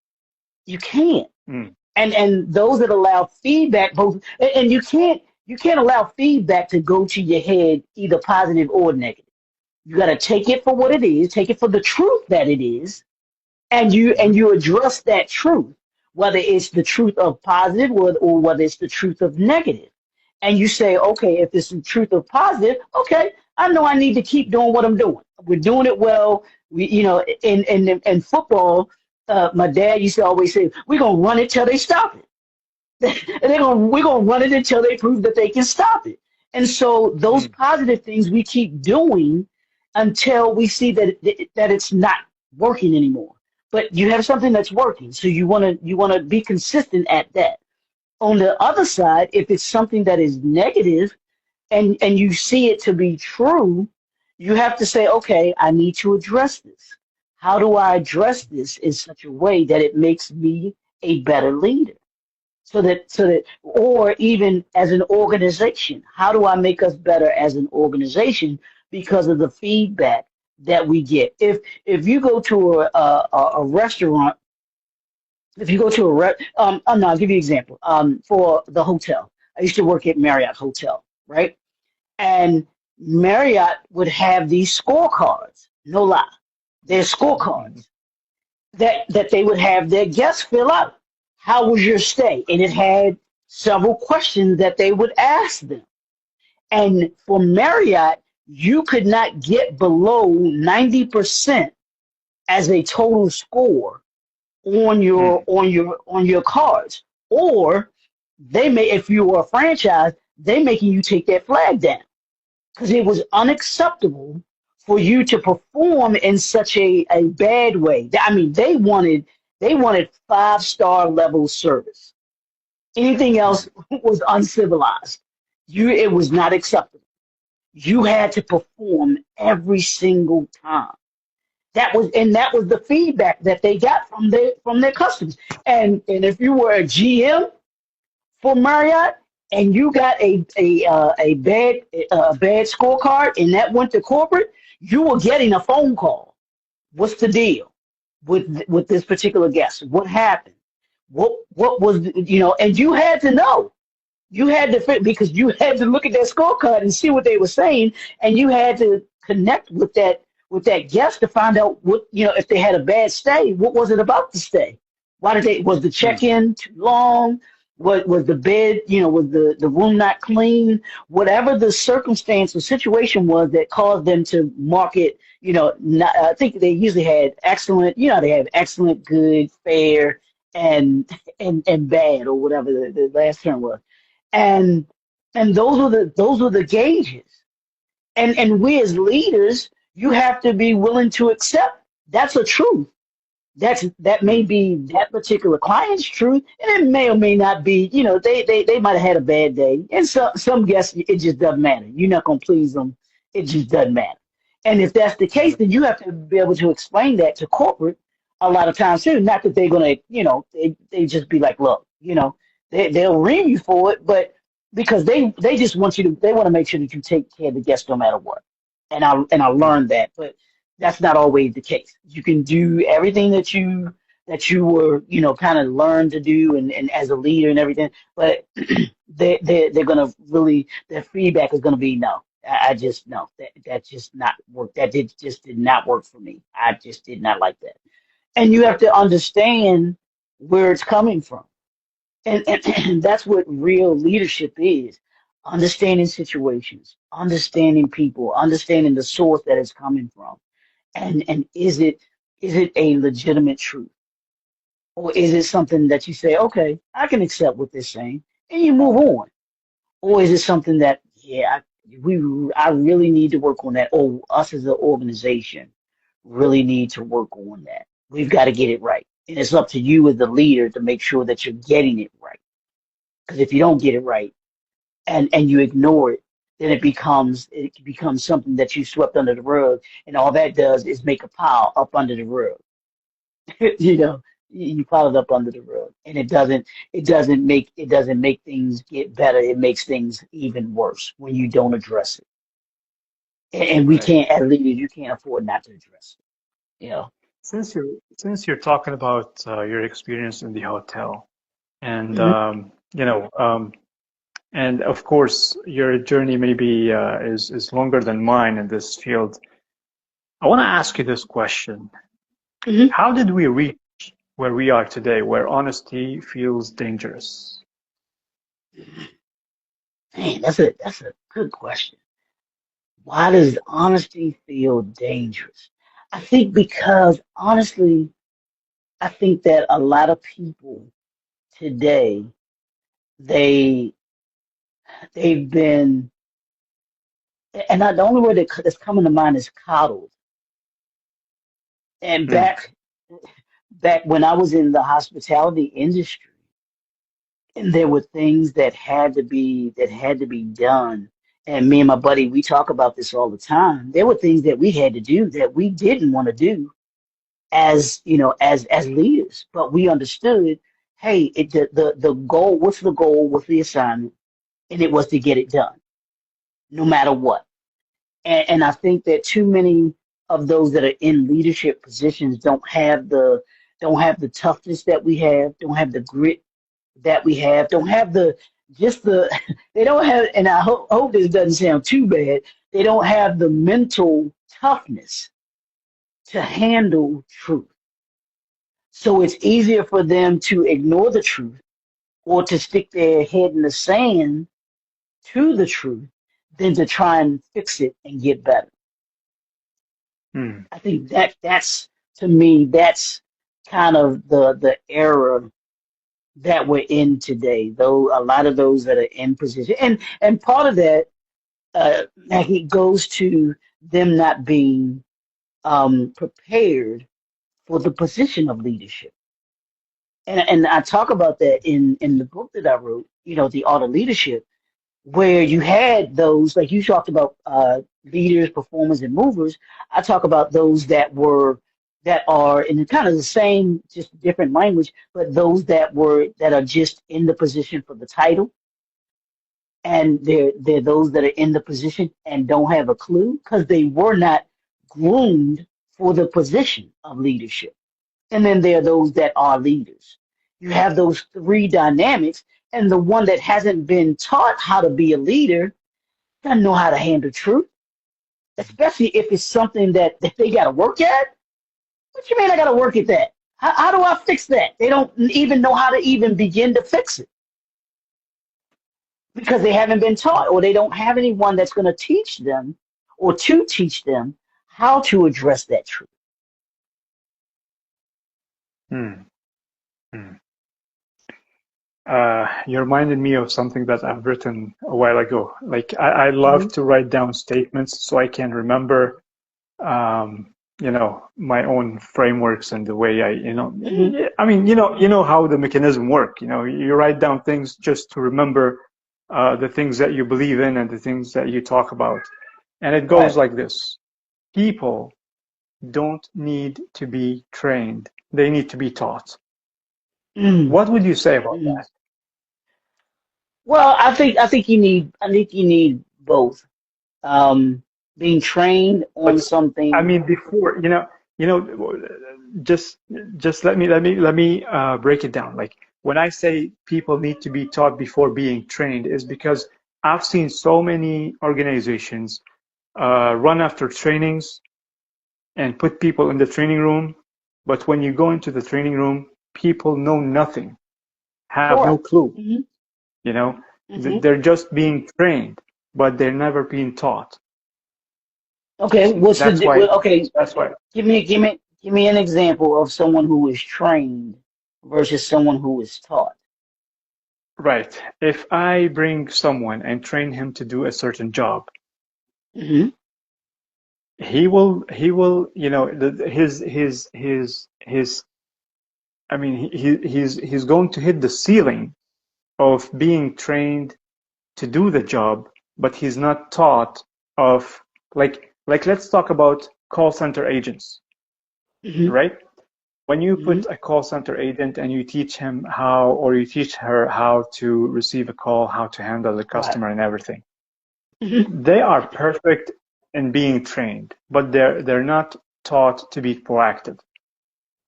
S3: You can't.
S2: Mm.
S3: And those that allow feedback, both, and you can't allow feedback to go to your head, either positive or negative. You got to take it for what it is, take it for the truth that it is, and you address that truth, whether it's the truth of positive or whether it's the truth of negative. And you say, okay, if it's the truth of positive, okay, I know I need to keep doing what I'm doing. We're doing it well. In football, my dad used to always say, we're gonna run it till they stop it. And we're gonna run it until they prove that they can stop it. And so those
S2: Mm.
S3: positive things we keep doing until we see that it's not working anymore. But you have something that's working, so you wanna be consistent at that. On the other side, if it's something that is negative and you see it to be true, you have to say, okay, I need to address this. How do I address this in such a way that it makes me a better leader? Or even as an organization, how do I make us better as an organization because of the feedback that we get? If you go to a restaurant, if you go to no, I'll give you an example. For the hotel, I used to work at Marriott Hotel, right? And Marriott would have these scorecards, no lie, they're scorecards that they would have their guests fill out. How was your stay? And it had several questions that they would ask them. And for Marriott, you could not get below 90% as a total score on your cards. Or they may, if you were a franchise, they making you take that flag down because it was unacceptable for you to perform in such a bad way. I mean, they wanted 5-star level service. Anything else was uncivilized. It was not acceptable. You had to perform every single time. That was the feedback that they got from their customers. And if you were a GM for Marriott and you got a bad scorecard and that went to corporate, you were getting a phone call. What's the deal with this particular guest? What happened? What was, and you had to know. You had to fit because you had to look at that scorecard and see what they were saying, and you had to connect with that guest to find out what, if they had a bad stay, what was it about the stay? Was the check-in too long? What was the bed, was the room not clean? Whatever the circumstance or situation was that caused them to mark it, I think they usually had excellent, they have excellent, good, fair, and bad, or whatever the last term was. And those were the gauges. And we as leaders, you have to be willing to accept that's a truth. That may be that particular client's truth, and it may or may not be. They might have had a bad day, and some guests it just doesn't matter. You're not gonna please them. It just doesn't matter. And if that's the case, then you have to be able to explain that to corporate a lot of times too. Not that they're gonna, they just be like, look, they'll ream you for it, but because they just want they want to make sure that you take care of the guests no matter what. And I learned that, but that's not always the case. You can do everything that you were, kind of learned to do and as a leader and everything, but they're gonna really, their feedback is gonna be no. I just no, that just not work. Just did not work for me. I just did not like that. And you have to understand where it's coming from. And that's what real leadership is. Understanding situations, understanding people, understanding the source that it's coming from. And is it a legitimate truth? Or is it something that you say, okay, I can accept what they're saying, and you move on? Or is it something that, yeah, I really need to work on that, or us as an organization really need to work on that. We've got to get it right. And it's up to you as the leader to make sure that you're getting it right. Because if you don't get it right and you ignore it, then it becomes something that you swept under the rug, and all that does is make a pile up under the rug. You pile it up under the rug, and it doesn't make things get better. It makes things even worse when you don't address it. And we can't, as leaders, you can't afford not to address it.
S2: Since you're talking about your experience in the hotel, and
S3: Mm-hmm.
S2: and of course your journey maybe is longer than mine in this field. I want to ask you this question:
S3: Mm-hmm.
S2: how did we reach where we are today, where honesty feels dangerous?
S3: Man, that's a good question. Why does honesty feel dangerous? I think because honestly, I think that a lot of people today they they've been, the only word that's coming to mind is coddled. And
S2: Mm,
S3: back when I was in the hospitality industry, and there were things that had to be done. And me and my buddy, we talk about this all the time. There were things that we had to do that we didn't want to do, as as leaders. But we understood, hey, the goal, what's the goal, what's the assignment, and it was to get it done, no matter what. And I think that too many of those that are in leadership positions don't have the toughness that we have, don't have the grit that we have, don't have the just the they don't have, and I hope this doesn't sound too bad, they don't have the mental toughness to handle truth. So it's easier for them to ignore the truth or to stick their head in the sand to the truth than to try and fix it and get better.
S2: Hmm.
S3: I think that's to me that's kind of the era that we're in today. Though a lot of those that are in position, and part of that, Maggie, goes to them not being prepared for the position of leadership. And I talk about that in the book that I wrote, The Art of Leadership, where you had those, like you talked about leaders, performers, and movers. I talk about those that are in kind of the same, just different language, but those that are just in the position for the title, and they're those that are in the position and don't have a clue because they were not groomed for the position of leadership. And then there are those that are leaders. You have those three dynamics, and the one that hasn't been taught how to be a leader doesn't know how to handle truth, especially if it's something that they got to work at. What you mean I got to work at that? How do I fix that? They don't even know how to even begin to fix it because they haven't been taught, or they don't have anyone that's going to teach them or to teach them how to address that truth.
S2: Hmm. Hmm. You reminded me of something that I've written a while ago. Like I love
S3: Mm-hmm.
S2: to write down statements so I can remember, my own frameworks and the way
S3: Mm-hmm.
S2: I mean, you know how the mechanism work. You write down things just to remember the things that you believe in and the things that you talk about. And it goes
S3: Right.
S2: like this. People don't need to be trained. They need to be taught.
S3: Mm-hmm.
S2: What would you say about
S3: Mm-hmm.
S2: that?
S3: Well, I think you need both. Um, Being trained on
S2: But I
S3: something.
S2: mean, before, you know, just let me break it down. Like when I say people need to be taught before being trained, is because I've seen so many organizations run after trainings and put people in the training room, but when you go into the training room, people know nothing, have no
S3: Correct.
S2: clue.
S3: Hmm.
S2: You know,
S3: Hmm.
S2: they're just being trained, but they're never being taught.
S3: Okay.
S2: That's why.
S3: Okay?
S2: That's why.
S3: Give me an example of someone who is trained versus someone who is taught.
S2: Right. If I bring someone and train him to do a certain job,
S3: Hmm.
S2: he will, his, I mean, he's going to hit the ceiling of being trained to do the job, but he's not taught of, like let's talk about call center agents,
S3: Hmm.
S2: right? When you
S3: Hmm.
S2: put a call center agent and you teach him how, or you teach her how to receive a call, how to handle the
S3: Right.
S2: customer and everything,
S3: Hmm.
S2: they are perfect in being trained, but they're not taught to be proactive.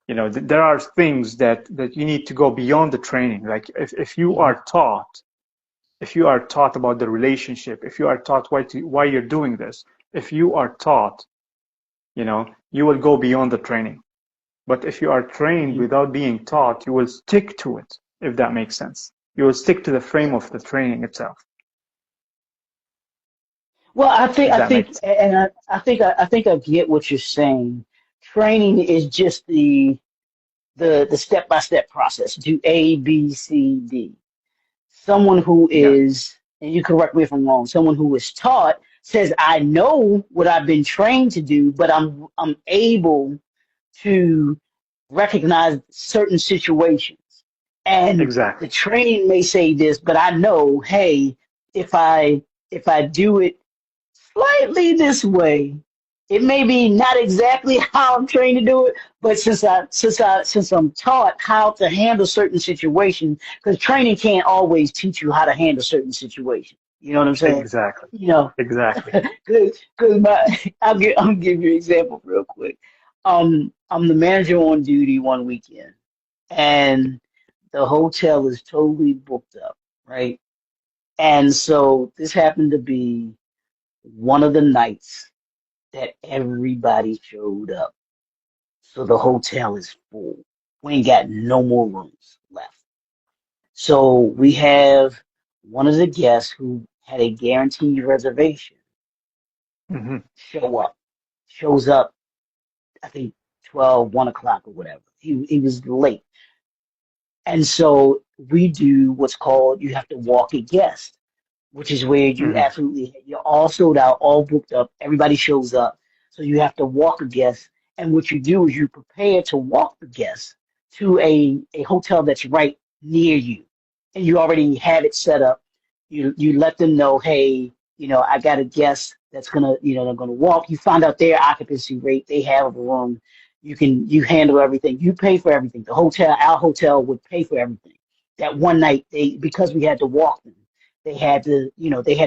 S2: There are things that you need to go beyond the training. Like if you
S3: Hmm.
S2: are taught, if you are taught about the relationship, if you are taught why you're doing this, if you are taught, you will go beyond the training. But if you are trained
S3: Hmm.
S2: without being taught, you will stick to it, if that makes sense. You will stick to the frame of the training itself,
S3: Well,
S2: if that makes sense.
S3: I think I get what you're saying. Training is just the step by step process. Do A, B, C, D. Someone who
S2: Yeah,
S3: is, and you correct me if I'm wrong, someone who is taught says, I know what I've been trained to do, but I'm able to recognize certain situations. And the
S2: exactly.
S3: training may say this, but I know, hey, if I do it slightly this way, It may be not exactly how I'm trained to do it, but since I'm taught how to handle certain situations, because training can't always teach you how to handle certain situations. You know what I'm saying?
S2: Exactly.
S3: You know,
S2: Exactly.
S3: because I'll give you an example real quick. I'm the manager on duty one weekend, and the hotel is totally booked up, right? And so this happened to be one of the nights that everybody showed up. So the hotel is full. We ain't got no more rooms left. So we have one of the guests who had a guaranteed reservation
S2: Hmm.
S3: show up. Shows up, I think 12, 1 o'clock or whatever. He was late. And so we do what's called you have to walk a guest, which is where
S2: Hmm.
S3: you're all sold out, all booked up, everybody shows up. So you have to walk a guest. And what you do is you prepare to walk the guest to a hotel that's right near you. And you already have it set up. You let them know, hey, I got a guest that's they're gonna walk. You find out their occupancy rate, they have a room. You handle everything. You pay for everything. Our hotel would pay for everything. That one night because we had to walk them, they had to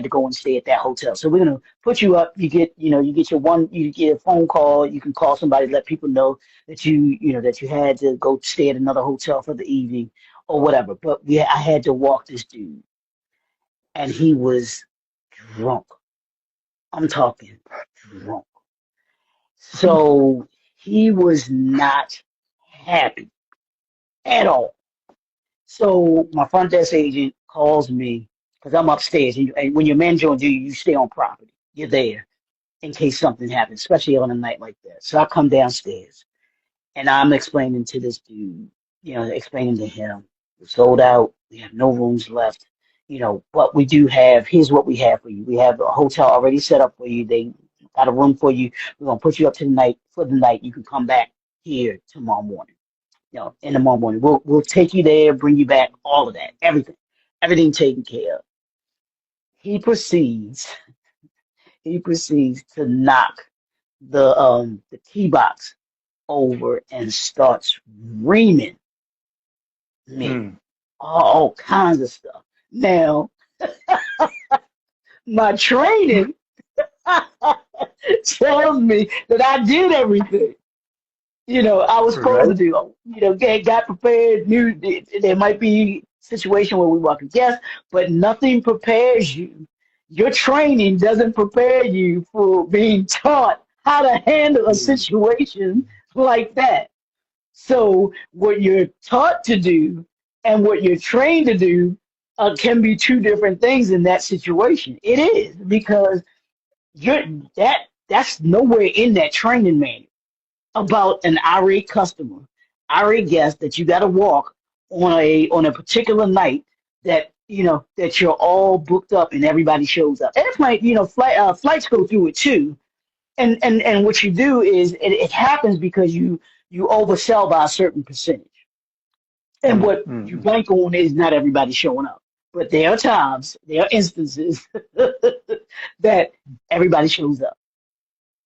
S3: go and stay at that hotel. So we're gonna put you up. You get a phone call. You can call somebody, let people know that that you had to go stay at another hotel for the evening or whatever. But I had to walk this dude, and he was drunk. I'm talking drunk. So he was not happy at all. So my front desk agent calls me because I'm upstairs, and when you're manager on duty, you stay on property. You're there in case something happens, especially on a night like that. So I come downstairs and I'm explaining to this dude, explaining to him, we're sold out, we have no rooms left, but we do have, here's what we have for you. We have a hotel already set up for you. They got a room for you. We're gonna put you up to the night for the night. You can come back here tomorrow morning. In the morning. We'll take you there, bring you back, all of that, everything taken care of. He proceeds, he proceeds to knock the key box over and starts reaming me.
S2: Mm.
S3: All kinds of stuff. Now, my training tells me that I did everything. I was supposed to
S2: Right.
S3: do. Got prepared. Knew there might be a situation where we walk a guest, but nothing prepares you. Your training doesn't prepare you for being taught how to handle a
S2: Mm.
S3: situation like that. So what you're taught to do and what you're trained to do can be two different things in that situation. It is because you're that's nowhere in that training manual about an irate customer, irate guest that you got to walk on a particular night that you're all booked up and everybody shows up. And flights go through it too. And what you do is it happens because you oversell by a certain percentage. And
S2: Mm.
S3: what you
S2: Mm.
S3: bank on is not everybody showing up. But there are times, there are instances that everybody shows up.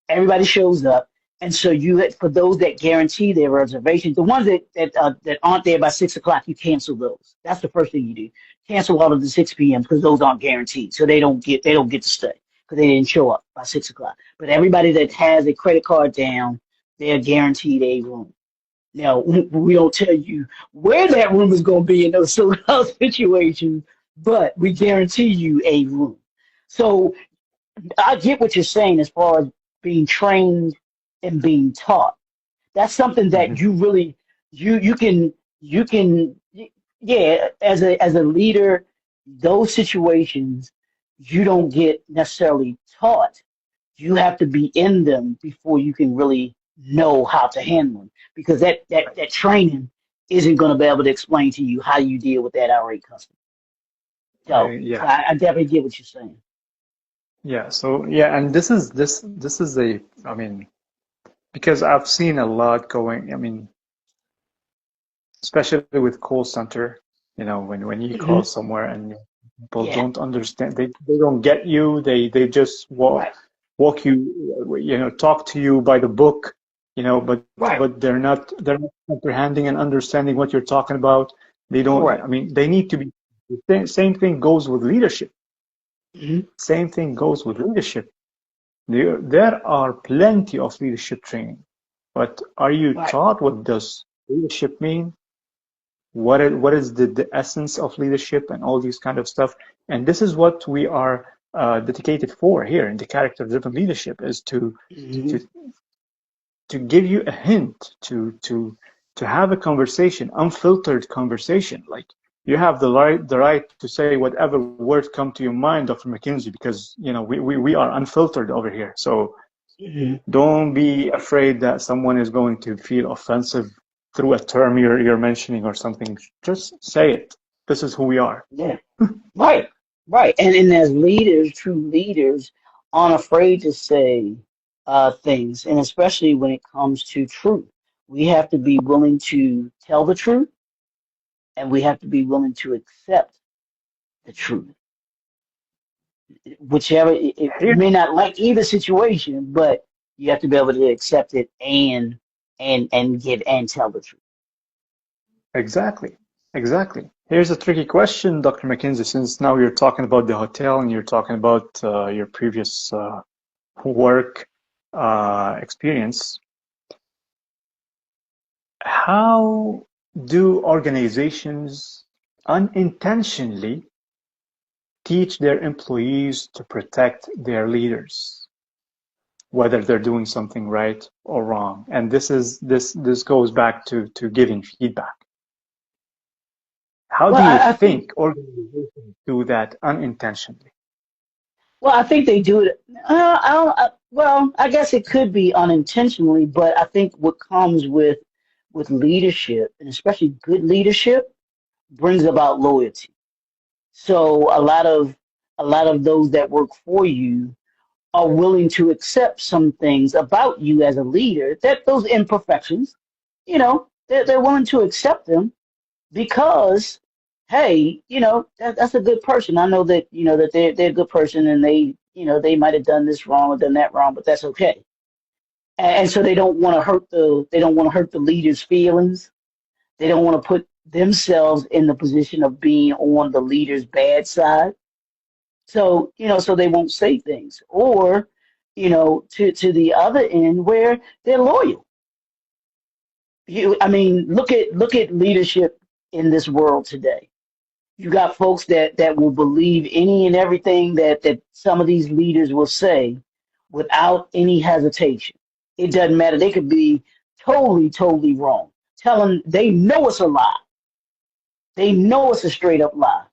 S3: Everybody shows up. And so for those that guarantee their reservations, the ones that aren't there by 6 o'clock, you cancel those. That's the first thing you do. Cancel all of the 6 p.m. because those aren't guaranteed, so they don't get to stay because they didn't show up by 6 o'clock. But everybody that has a credit card down, they're guaranteed a room. Now we don't tell you where that room is going to be in those situations, but we guarantee you a room. So I get what you're saying as far as being trained and being taught. That's something that
S2: Mhm.
S3: you really you can yeah, as a leader, those situations you don't get necessarily taught. You have to be in them before you can really know how to handle them because that training isn't going to be able to explain to you how you deal with that irate customer. So
S2: Yeah.
S3: I definitely get what you're saying.
S2: Yeah. So yeah, and this is a, I mean, because I've seen a lot going, I mean, especially with call center, when you call
S3: Hmm.
S2: somewhere and people
S3: Yeah,
S2: don't understand, they don't get you, they just, well,
S3: right.
S2: walk you, talk to you by the book, but
S3: Right.
S2: they're not comprehending and understanding what you're talking about. They don't.
S3: Correct.
S2: I mean, they need to be. The same thing goes with leadership.
S3: Hmm.
S2: Same thing goes with leadership. There are plenty of leadership training, but are you
S3: Right.
S2: taught what does leadership mean? What is the essence of leadership and all these kind of stuff? And this is what we are dedicated for here in the character-driven leadership, is
S3: Hmm.
S2: to to give you a hint, to have a conversation, unfiltered conversation. Like, you have the right to say whatever words come to your mind, Dr. McKinsey, because we are unfiltered over here. So
S3: Hmm.
S2: don't be afraid that someone is going to feel offensive through a term you're mentioning or something. Just say it. This is who we are.
S3: Yeah. Right. Right. And as leaders, true leaders, aren't afraid to say things, and especially when it comes to truth, we have to be willing to tell the truth, and we have to be willing to accept the truth. Whichever, you
S2: Here,
S3: may not like either situation, but you have to be able to accept it and give and tell the truth.
S2: exactly, exactly. Here's a tricky question, Dr. McKinsey, since now you're talking about the hotel and you're talking about your previous work experience. How do organizations unintentionally teach their employees to protect their leaders, whether they're doing something right or wrong? And this goes back to giving feedback. How
S3: Well,
S2: do you
S3: I think
S2: think organizations do that unintentionally?
S3: Well, I think they do it. I don't, well, I guess it could be unintentionally, but I think what comes with leadership, and especially good leadership, brings about loyalty. So a lot of those that work for you are willing to accept some things about you as a leader, that those imperfections, they're willing to accept them because, hey, that's a good person. I know that that they're a good person, and they might have done this wrong or done that wrong, but that's okay. And so they don't want to hurt the leader's feelings. They don't want to put themselves in the position of being on the leader's bad side. So so they won't say things, or to the other end where they're loyal. I mean, look at leadership in this world today. You got folks that will believe any and everything that some of these leaders will say without any hesitation. It doesn't matter. They could be totally wrong. Tell them they know it's a lie. They know it's a straight up lie,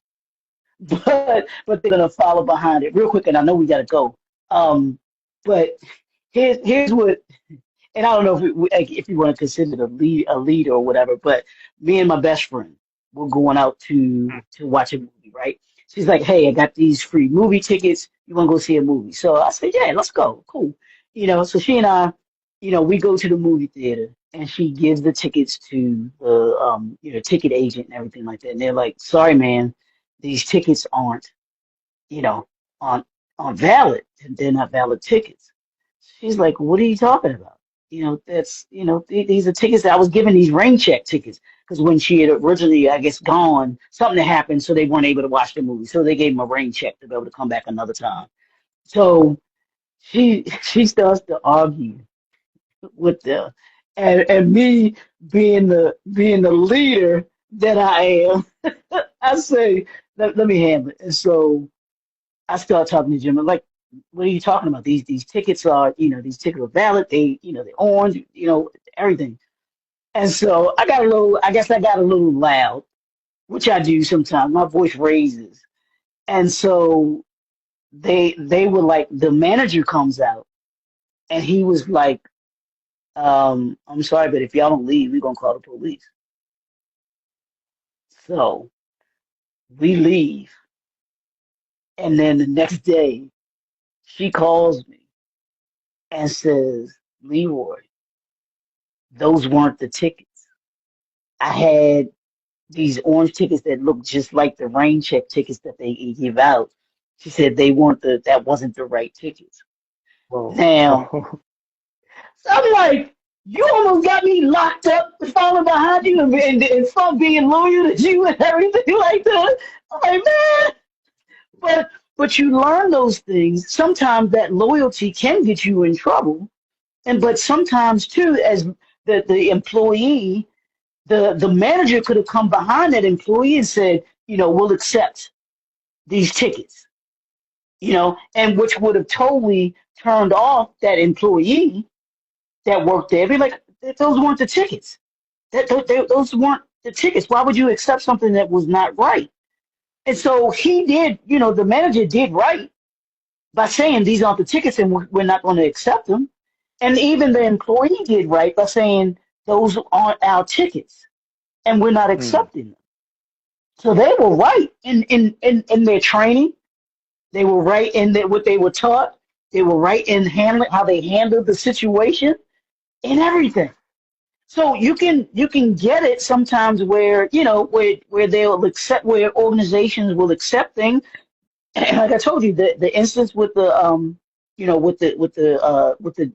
S3: but they're gonna follow behind it real quick. And I know we gotta go. Um, but here's what, and I don't know if you want to consider it a lead or whatever, but me and my best friend were going out to watch a movie, right? She's like, "Hey, I got these free movie tickets. You want to go see a movie?" So I said, "Yeah, let's go. Cool." So she and I, we go to the movie theater, and she gives the tickets to the ticket agent and everything like that. And they're like, "Sorry, man, these tickets you know, aren't aren't valid. They're not valid tickets." She's like, "What are you talking about? That's these are tickets that I was given, these rain check tickets, because when she had originally, I guess, gone, something had happened, so they weren't able to watch the movie. So they gave them a rain check to be able to come back another time." So she starts to argue with them, and me being the leader that I am, I say, let me handle it. And so I start talking to Jim. I'm like, "What are you talking about? These tickets are valid. They're orange, everything." And so I guess I got a little loud, which I do sometimes. My voice raises. And so they were like, the manager comes out, and he was like, "I'm sorry, but if y'all don't leave, we're gonna call the police." So we leave. And then the next day she calls me and says, "Leroy, those weren't the tickets. I had these orange tickets that looked just like the rain check tickets that they give out." She said that wasn't the right tickets. Now,
S2: Whoa.
S3: so I'm like, you almost got me locked up, falling behind you, and from being loyal to you and everything like that. I'm like, man, but you learn those things. Sometimes that loyalty can get you in trouble, and but sometimes too, as the employee, the manager could have come behind that employee and said, we'll accept these tickets, and which would have totally turned off that employee that worked there. Be like, those weren't the tickets. Those weren't the tickets. Why would you accept something that was not right? And so he did, the manager did right by saying these aren't the tickets and we're not going to accept them. And even the employee did right by saying those aren't our tickets and we're not
S2: Mm.
S3: accepting them. So they were right in their training. They were right in what they were taught. They were right in handling how they handled the situation and everything. So you can get it sometimes where where they'll accept, where organizations will accept things. Like I told you, the instance with the with the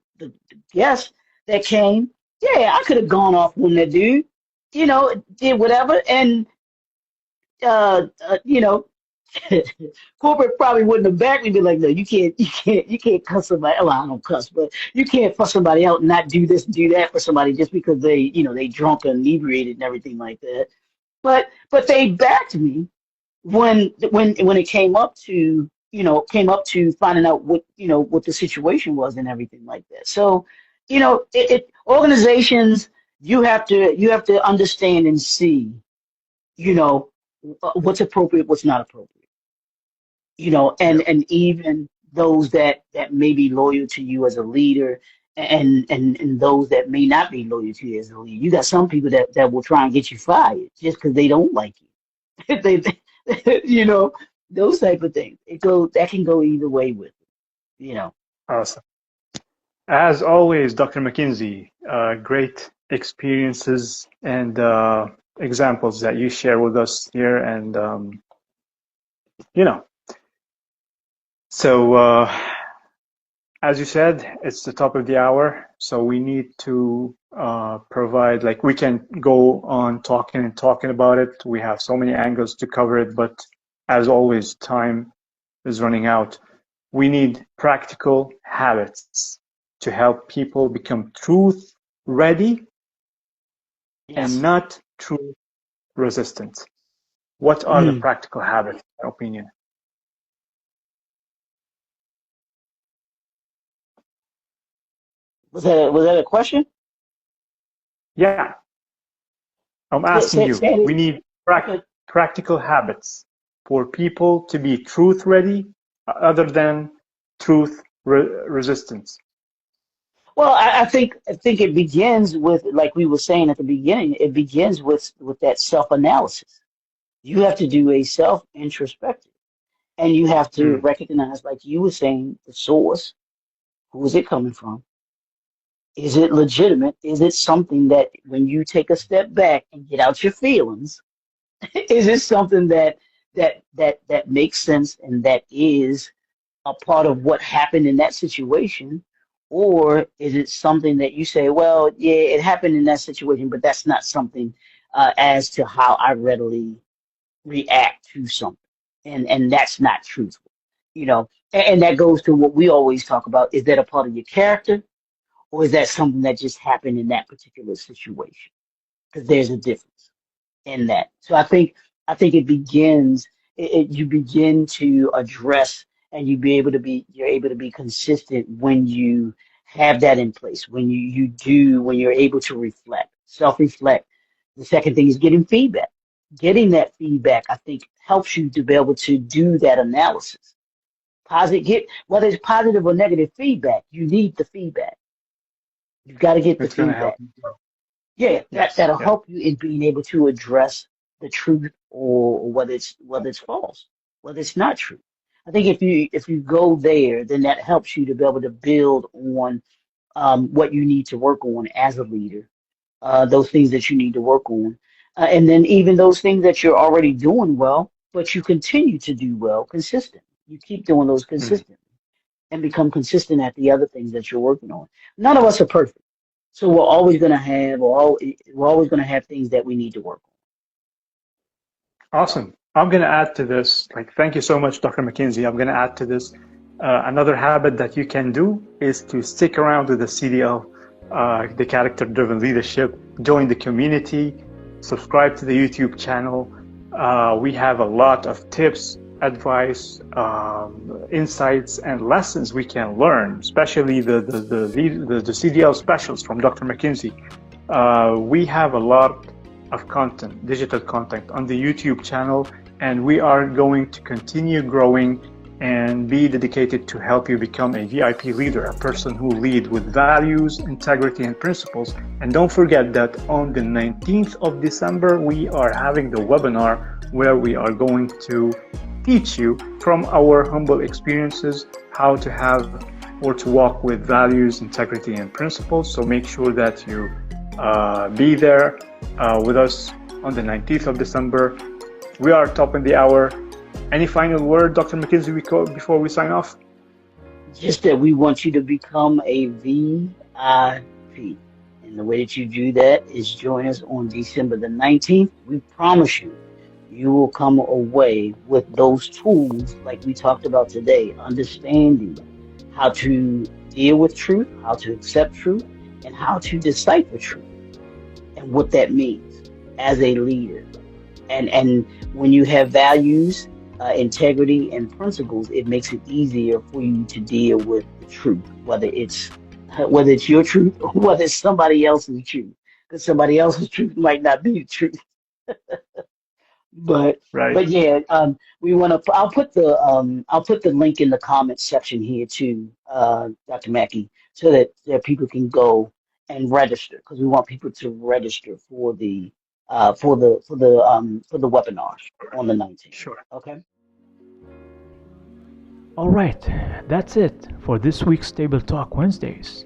S3: guest that came, yeah, I could have gone off on that dude, did whatever, and uh, you know, corporate probably wouldn't have backed me. Be like, no, you can't cuss somebody. Well, I don't cuss, but you can't fuss somebody out and not do this, and do that for somebody just because they drunk and inebriated and everything like that. But they backed me when it came up to finding out what the situation was and everything like that. So, organizations, you have to understand and see, you know, what's appropriate, what's not appropriate,
S2: Yeah.
S3: and even those that may be loyal to you as a leader, and those that may not be loyal to you as a leader. You got some people that will try and get you fired just because they don't like you. You know, those type of things. That can go either way with it,
S2: Awesome. As always, Dr. McKinsey, great experiences and examples that you share with us here. And, you know, so as you said, it's the top of the hour. So we need to provide, like, we can go on talking and talking about it. We have so many angles to cover it, but as always, time is running out. We need practical habits to help people become truth ready and
S3: Yes.
S2: not truth resistant. What are the
S3: Mm.
S2: practical habits, in your opinion?
S3: Was that a question?
S2: Yeah, I'm
S3: Say,
S2: asking
S3: say,
S2: you.
S3: say
S2: We
S3: it.
S2: need
S3: Okay.
S2: practical habits for people to be truth ready other than truth resistance.
S3: Well, I think it begins with, like we were saying at the beginning, it begins with that self analysis. You have to do a self introspective, and you have to
S2: Mm,
S3: recognize, like you were saying, the source. Who is it coming from? Is it legitimate? Is it something that, when you take a step back and get out your feelings, is it something that makes sense and that is a part of what happened in that situation? Or is it something that you say, well, yeah, it happened in that situation, but that's not something, as to how I readily react to something, and that's not truthful, and that goes to what we always talk about: is that a part of your character, or is that something that just happened in that particular situation? Because there's a difference in that. So I think it begins, you begin to address, and you're able to be consistent when you have that in place, when you're able to reflect, self-reflect. The second thing is getting feedback. Getting that feedback, I think, helps you to be able to do that analysis. Whether it's positive or negative feedback, you need the feedback. You've got to get the
S2: it's going to help
S3: feedback.
S2: you grow.
S3: Yeah,
S2: Yes.
S3: that'll
S2: Yeah.
S3: help you in being able to address the truth, or whether it's false, whether it's not true. I think if you go there, then that helps you to be able to build on, what you need to work on as a leader, those things that you need to work on, and then even those things that you're already doing well, but you continue to do well consistently. You keep doing those
S2: Mm,
S3: consistently. and become consistent at the other things that you're working on. None of us are perfect. So we're always going to have, we're always going to have things that we need to work on.
S2: Awesome. I'm going to add to this. Like, thank you so much, Dr. McKenzie. I'm going to add to this. Another habit that you can do is to stick around with the CDL, the character-driven leadership. Join the community. Subscribe to the YouTube channel. We have a lot of tips, advice, insights, and lessons we can learn, especially the CDL specials from Dr. McKenzie. We have a lot of content, digital content on the YouTube channel, and we are going to continue growing and be dedicated to help you become a VIP leader, a person who leads with values, integrity, and principles. And don't forget that on the 19th of December, we are having the webinar where we are going to teach you from our humble experiences how to have or to walk with values, integrity, and principles. So make sure that you be there with us on the 19th of December. We are topping the hour. Any final word, Dr. McKenzie, before we sign off?
S3: Just that we want you to become a VIP. And the way that you do that is join us on December the 19th. We promise you, you will come away with those tools like we talked about today, understanding how to deal with truth, how to accept truth, and how to decipher truth, and what that means as a leader. And when you have values, integrity, and principles, it makes it easier for you to deal with the truth, whether it's your truth or whether it's somebody else's truth, because somebody else's truth might not be the truth. But yeah, we want to. I'll put the link in the comments section here too, Dr. Mackey, so that people can go and register, because we want people to register for the webinar on the 19th.
S2: Sure.
S3: Okay.
S1: All right, that's it for this week's Table Talk Wednesdays.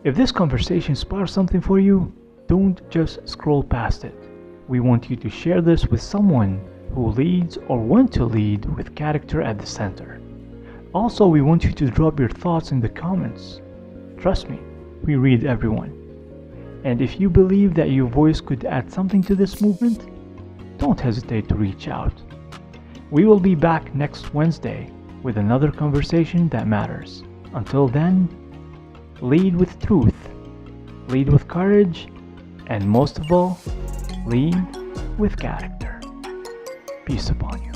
S1: If this conversation sparks something for you, don't just scroll past it. We want you to share this with someone who leads or want to lead with character at the center. Also, we want you to drop your thoughts in the comments. Trust me, we read everyone. And if you believe that your voice could add something to this movement, don't hesitate to reach out. We will be back next Wednesday with another conversation that matters. Until then, lead with truth, lead with courage, and most of all, lead with character. Peace upon you.